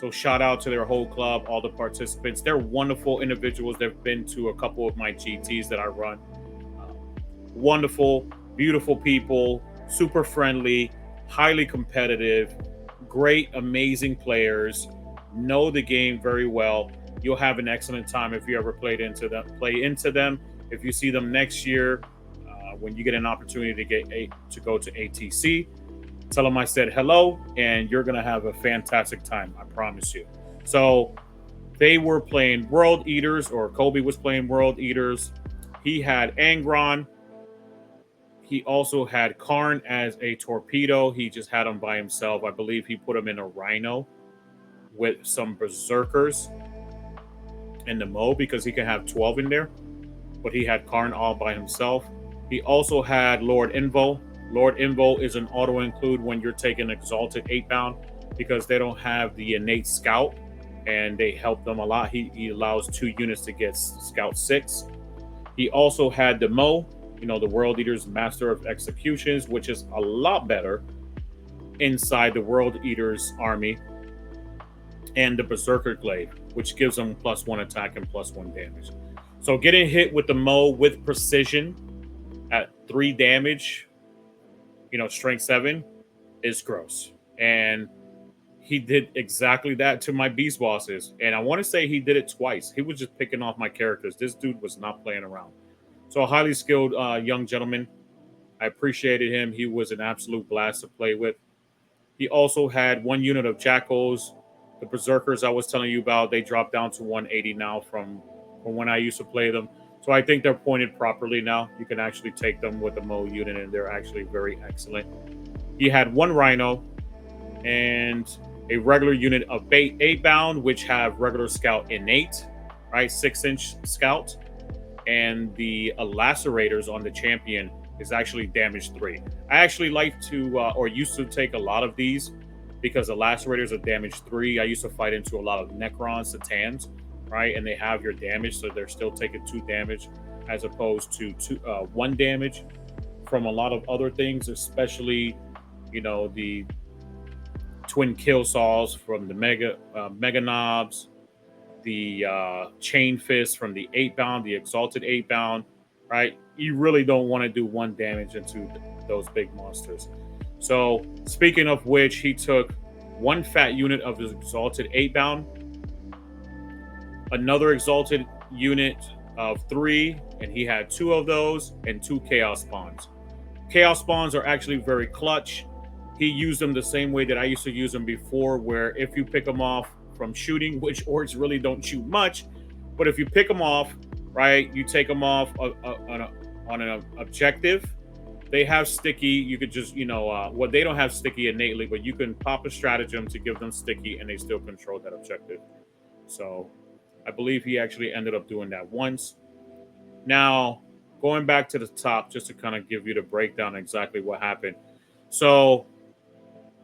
So shout out to their whole club, all the participants. They're wonderful individuals. They've been to a couple of my GTs that I run. Wonderful, beautiful people, super friendly, highly competitive, great, amazing players, know the game very well. You'll have an excellent time if you ever play into them. If you see them next year, when you get an opportunity to go to ATC, tell them I said hello, and you're gonna have a fantastic time. I promise you. So they were playing World Eaters, or Kobe was playing World Eaters. He had Angron. He also had Karn as a torpedo. He just had him by himself. I believe he put him in a Rhino with some Berserkers in the Mo because he can have 12 in there. But he had Karn all by himself. He also had Lord Invo. Lord Invo is an auto-include when you're taking Exalted 8-bound because they don't have the innate Scout, and they help them a lot. He allows 2 units to get Scout 6. He also had the Mo, the World Eaters Master of Executions, which is a lot better inside the World Eaters army, and the Berserker Glaive, which gives them +1 attack and +1 damage. So getting hit with the Mo with precision at 3 damage, strength 7 is gross. And he did exactly that to my beast bosses. And I want to say he did it twice. He was just picking off my characters. This dude was not playing around. So a highly skilled young gentleman. I appreciated him. He was an absolute blast to play with. He also had 1 unit of Jackals. The Berserkers I was telling you about, they dropped down to 180 now from when I used to play them. So I think they're pointed properly now. You can actually take them with the Mo unit, and they're actually very excellent. He had 1 Rhino and a regular unit of 8-bound, which have regular Scout innate, right? 6-inch Scout. And the Lacerators on the Champion is actually damage 3. I actually like to, or used to take a lot of these because the Lacerators are damage 3. I used to fight into a lot of Necrons, Satans, right? And they have your damage, so they're still taking 2 damage as opposed to 1 damage from a lot of other things, especially, the Twin Kill Saws from the Mega Knobs, the Chain Fist from the 8-bound, the Exalted 8-bound, right? You really don't want to do 1 damage into those big monsters. So speaking of which, he took 1 fat unit of his Exalted 8-bound, another Exalted unit of 3, and he had 2 of those, and 2 Chaos Spawns. Chaos Spawns are actually very clutch. He used them the same way that I used to use them before, where if you pick them off from shooting, which orcs really don't shoot much, but if you pick them off, right, you take them off on an objective, they have sticky. You could just, well, they don't have sticky innately, but you can pop a stratagem to give them sticky, and they still control that objective. So I believe he actually ended up doing that once. Now, going back to the top, just to kind of give you the breakdown exactly what happened. So,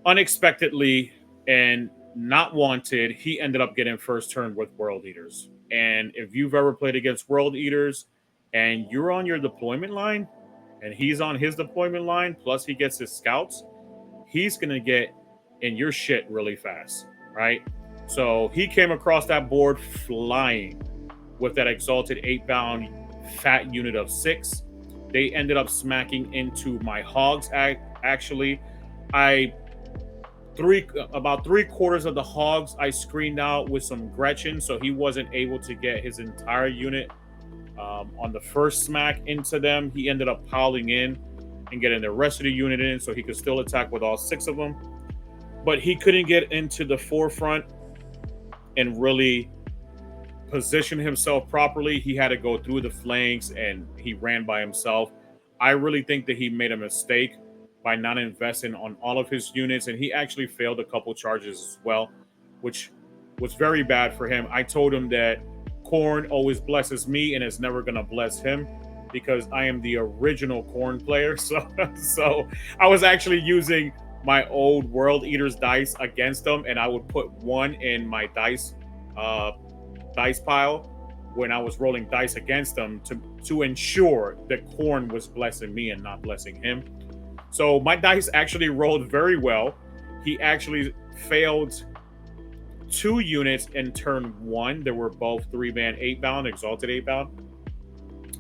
unexpectedly and not wanted, he ended up getting first turn with World Eaters. And if you've ever played against World Eaters and you're on your deployment line and he's on his deployment line, plus he gets his scouts, he's going to get in your shit really fast, right? So he came across that board flying with that Exalted 8-bound fat unit of 6. They ended up smacking into my Hogs, actually. I about 3/4 of the hogs I screened out with some Gretchen, so he wasn't able to get his entire unit on the first smack into them. He ended up piling in and getting the rest of the unit in, so he could still attack with all 6 of them. But he couldn't get into the forefront and really position himself properly. He had to go through the flanks, and he ran by himself. I really think that he made a mistake by not investing on all of his units, and he actually failed a couple charges as well, which was very bad for him. I told him that Khorne always blesses me and is never going to bless him because I am the original Khorne player. So I was actually using my old World Eaters dice against him, and I would put 1 in my dice pile when I was rolling dice against him to ensure that Khorne was blessing me and not blessing him. So my dice actually rolled very well. He actually failed 2 units in turn 1. They were both 3-man 8-bound, exalted 8-bound.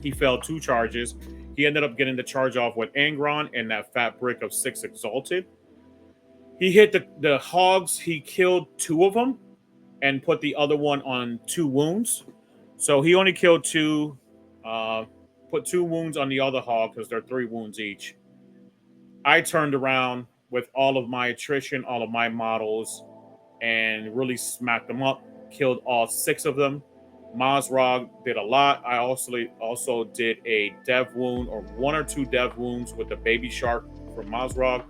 He failed 2 charges. He ended up getting the charge off with Angron and that fat brick of 6 exalted. He hit the hogs. He killed 2 of them and put the other one on 2 wounds. So he only killed 2, put 2 wounds on the other hog because they're 3 wounds each. I turned around with all of my attrition, all of my models, and really smacked them up, killed all 6 of them. Mazrog did a lot. I also did a dev wound, or 1 or 2 dev wounds with the baby shark from Mazrog,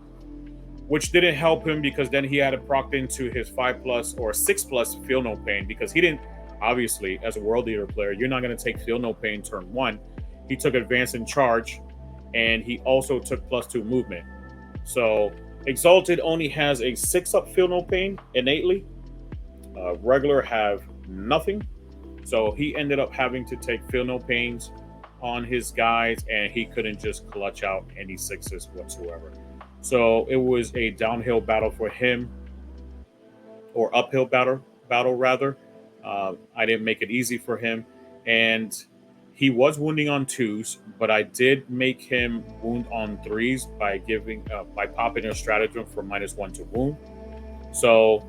which didn't help him because then he had to proc into his 5+ or 6+ feel no pain because he didn't, obviously, as a World Eater player, you're not going to take feel no pain turn 1. He took advance and charge, and he also took +2 movement. So Exalted only has a 6-up feel no pain innately. Regular have nothing. So he ended up having to take feel no pains on his guys, and he couldn't just clutch out any 6s whatsoever. So it was a downhill battle for him, or uphill battle rather. I didn't make it easy for him, and he was wounding on 2s, but I did make him wound on 3s by popping a stratagem for -1 to wound. So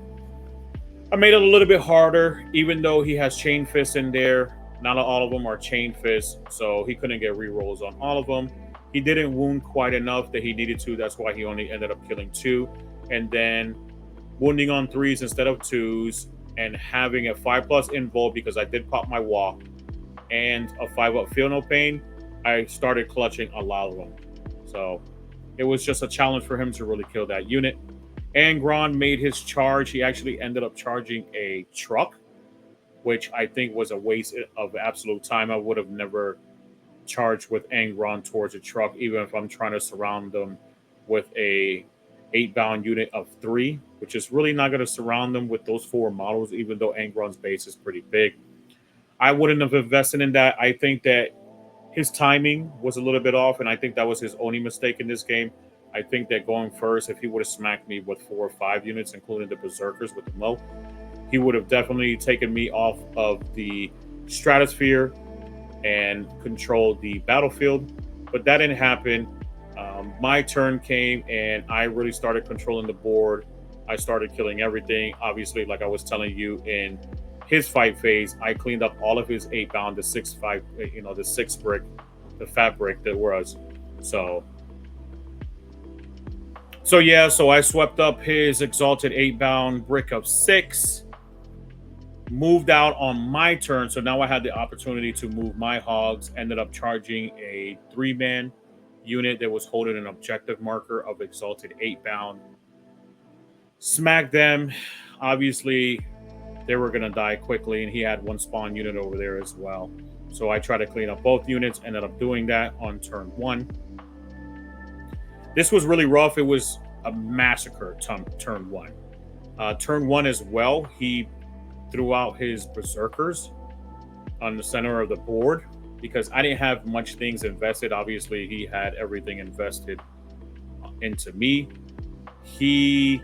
I made it a little bit harder, even though he has chain fists in there. Not all of them are chain fists, so he couldn't get rerolls on all of them. He didn't wound quite enough that he needed to. That's why he only ended up killing 2. And then wounding on 3s instead of 2s, and having a 5+ invul because I did pop my Waaagh, and a 5-up feel no pain, I started clutching a lot of them. So it was just a challenge for him to really kill that unit. Angron made his charge. He actually ended up charging a truck, which I think was a waste of absolute time. I would have never charged with Angron towards a truck, even if I'm trying to surround them with a 8-bound unit of 3, which is really not going to surround them with those 4 models, even though Angron's base is pretty big. I wouldn't have invested in that. I think that his timing was a little bit off, and I think that was his only mistake in this game. I think that going first, if he would have smacked me with 4 or 5 units, including the Berserkers with the Mo, he would have definitely taken me off of the stratosphere and controlled the battlefield. But that didn't happen. My turn came, and I really started controlling the board. I started killing everything. Obviously, like I was telling you, in his fight phase, I cleaned up all of his 8-bound, the 6-5, the 6 brick, the fat brick that was. So I swept up his exalted 8-bound brick of 6, moved out on my turn. So now I had the opportunity to move my hogs, ended up charging a 3-man unit that was holding an objective marker of exalted 8-bound. Smacked them. Obviously, they were going to die quickly, and he had 1 spawn unit over there as well. So I tried to clean up both units, ended up doing that on turn 1. This was really rough. It was a massacre turn 1. Turn 1 as well, he threw out his Berserkers on the center of the board because I didn't have much things invested. Obviously, he had everything invested into me. He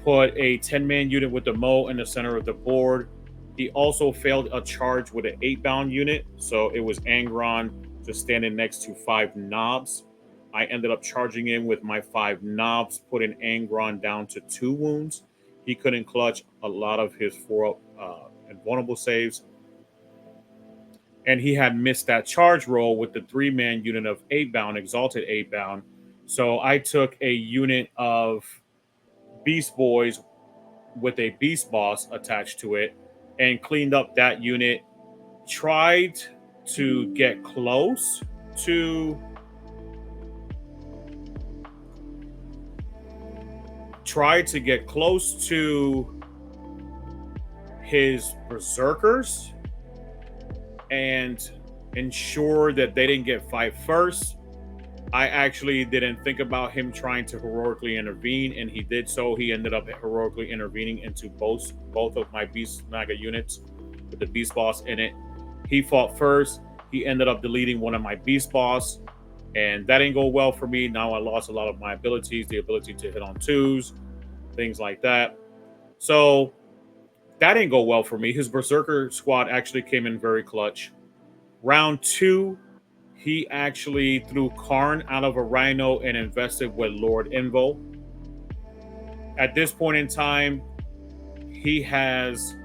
put a 10-man unit with the Mo in the center of the board. He also failed a charge with an 8-bound unit. So it was Angron just standing next to 5 knobs. I ended up charging in with my 5 knobs, putting Angron down to 2 wounds. He couldn't clutch a lot of his 4 invulnerable saves. And he had missed that charge roll with the 3-man unit of 8 bound, exalted 8 bound. So I took a unit of Beast Boys with a Beast Boss attached to it and cleaned up that unit. Tried to get close to his berserkers and ensure that they didn't get fight first. I actually didn't think about him trying to heroically intervene, and he did so. He ended up heroically intervening into both of my Beast Naga units with the Beast Boss in it. He fought first. He ended up deleting one of my Beast Boss, and that didn't go well for me. Now I lost a lot of my abilities, the ability to hit on 2s, things like that. So that didn't go well for me. His Berserker squad actually came in very clutch. Round 2, he actually threw Karn out of a Rhino and invested with Lord Invo. At this point in time, he has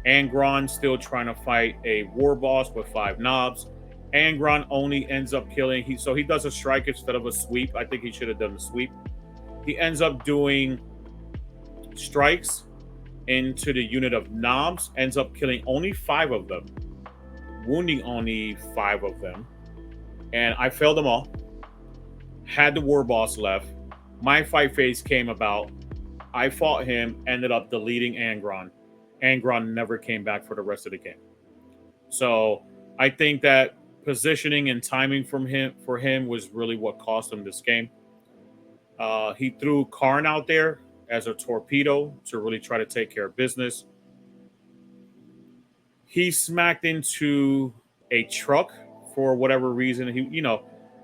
Angron still trying to fight a War Boss with 5 knobs. Angron only ends up killing. So he does a strike instead of a sweep. I think he should have done the sweep. He ends up doing strikes into the unit of knobs, ends up killing only 5 of them, wounding only 5 of them. And I failed them all. Had the War Boss left. My fight phase came about. I fought him, ended up deleting Angron. Angron never came back for the rest of the game. So I think that positioning and timing for him was really what cost him this game. He threw Karn out there as a torpedo to really try to take care of business. He smacked into a truck for whatever reason.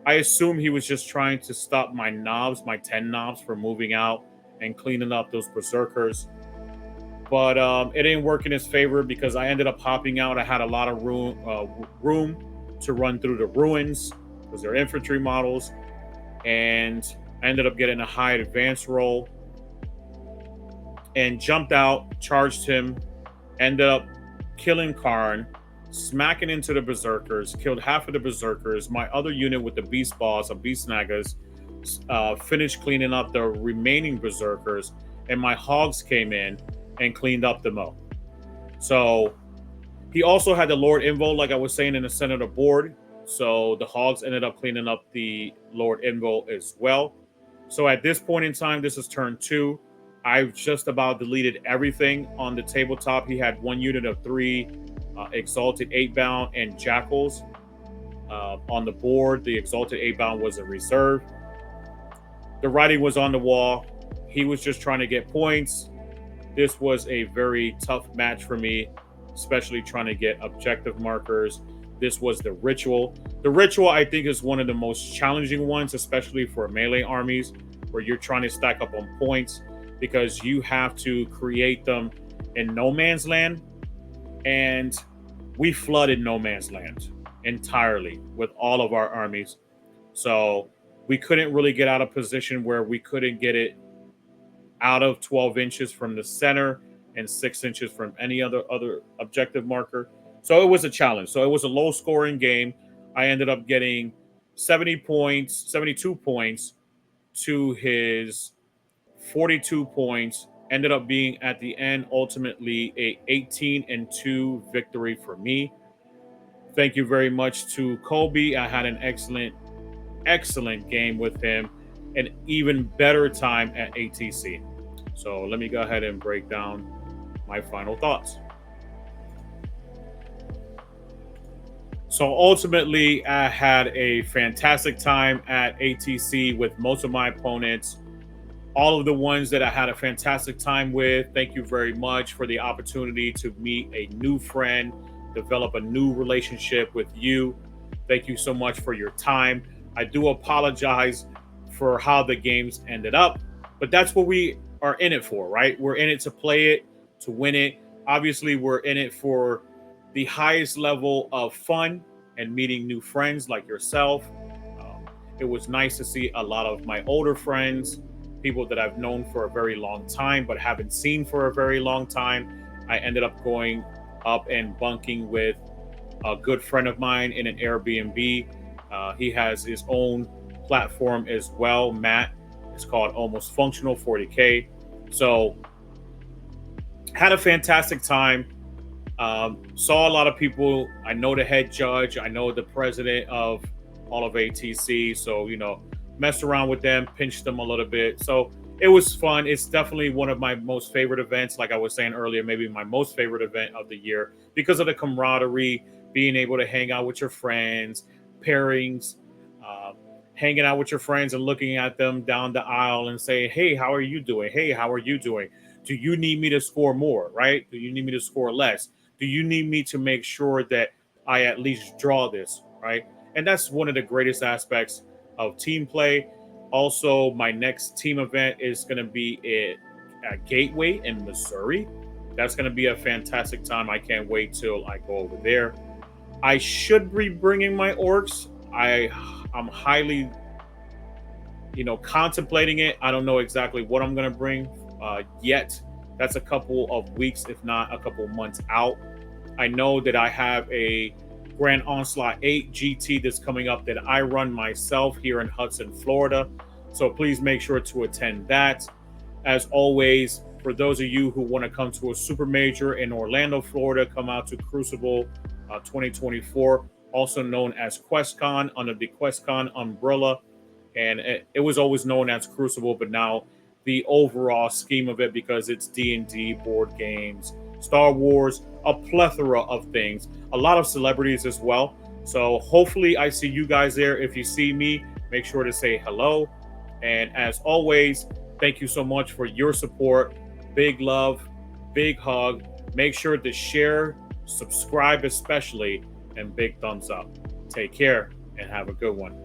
I assume he was just trying to stop my knobs, my 10 knobs, from moving out and cleaning up those berserkers. But it didn't work in his favor because I ended up hopping out. I had a lot of room to run through the ruins because they're infantry models. And I ended up getting a high advance roll and jumped out, charged him, ended up killing Karn, smacking into the berserkers, killed half of the berserkers. My other unit with the Beast Boss of Beast Nagas finished cleaning up the remaining berserkers, and my hogs came in and cleaned up the mo. So he also had the Lord Invo, like I was saying, in the center of the board. So the hogs ended up cleaning up the Lord Invo as well. So at this point in time, this is turn 2. I've just about deleted everything on the tabletop. He had 1 unit of 3 Exalted 8-bound and Jackals on the board. The Exalted 8-bound was a reserve. The writing was on the wall. He was just trying to get points. This was a very tough match for me, especially trying to get objective markers. This was the Ritual. The Ritual, I think, is one of the most challenging ones, especially for melee armies, where you're trying to stack up on points because you have to create them in no man's land. And we flooded no man's land entirely with all of our armies. So we couldn't really get out of position where we couldn't get it out of 12 inches from the center and 6 inches from any other objective marker. So it was a challenge. So it was a low scoring game. I ended up getting 72 points to his 42 points. Ended up being at the end ultimately a 18-2 victory for me. Thank you very much to Kobe. I had an excellent game with him. An even better time at ATC. So let me go ahead and break down my final thoughts. So ultimately, I had a fantastic time at ATC with most of my opponents. All of the ones that I had a fantastic time with, thank you very much for the opportunity to meet a new friend, develop a new relationship with you. Thank you so much for your time. I do apologize for how the games ended up, but that's what we are in it for, right? We're in it to play it, to win it. Obviously, we're in it for the highest level of fun and meeting new friends like yourself. It was nice to see a lot of my older friends, people that I've known for a very long time but haven't seen for a very long time. I ended up going up and bunking with a good friend of mine in an Airbnb. He has his own platform as well, Matt. It's called Almost Functional 40K. So had a fantastic time. Saw a lot of people. I know the head judge. I know the president of all of ATC. So, you know, messed around with them, pinched them a little bit. So it was fun. It's definitely one of my most favorite events. Like I was saying earlier, maybe my most favorite event of the year because of the camaraderie, being able to hang out with your friends, pairings, hanging out with your friends and looking at them down the aisle and saying, hey, how are you doing? Hey, how are you doing? Do you need me to score more, right? Do you need me to score less? Do you need me to make sure that I at least draw this, right? And that's one of the greatest aspects of team play. Also, my next team event is going to be at Gateway in Missouri. That's going to be a fantastic time. I can't wait till I go over there. I should be bringing my orcs. I'm highly, contemplating it. I don't know exactly what I'm going to bring yet. That's a couple of weeks, if not a couple of months out. I know that I have a Grand Onslaught 8 GT that's coming up that I run myself here in Hudson, Florida. So please make sure to attend that. As always, for those of you who want to come to a super major in Orlando, Florida, come out to Crucible 2024, also known as QuestCon, under the QuestCon umbrella. And it was always known as Crucible, but now the overall scheme of it, because it's D&D, board games, Star Wars, a plethora of things, a lot of celebrities as well. So hopefully I see you guys there. If you see me, make sure to say hello. And as always, thank you so much for your support. Big love, big hug. Make sure to share, subscribe especially, and big thumbs up. Take care and have a good one.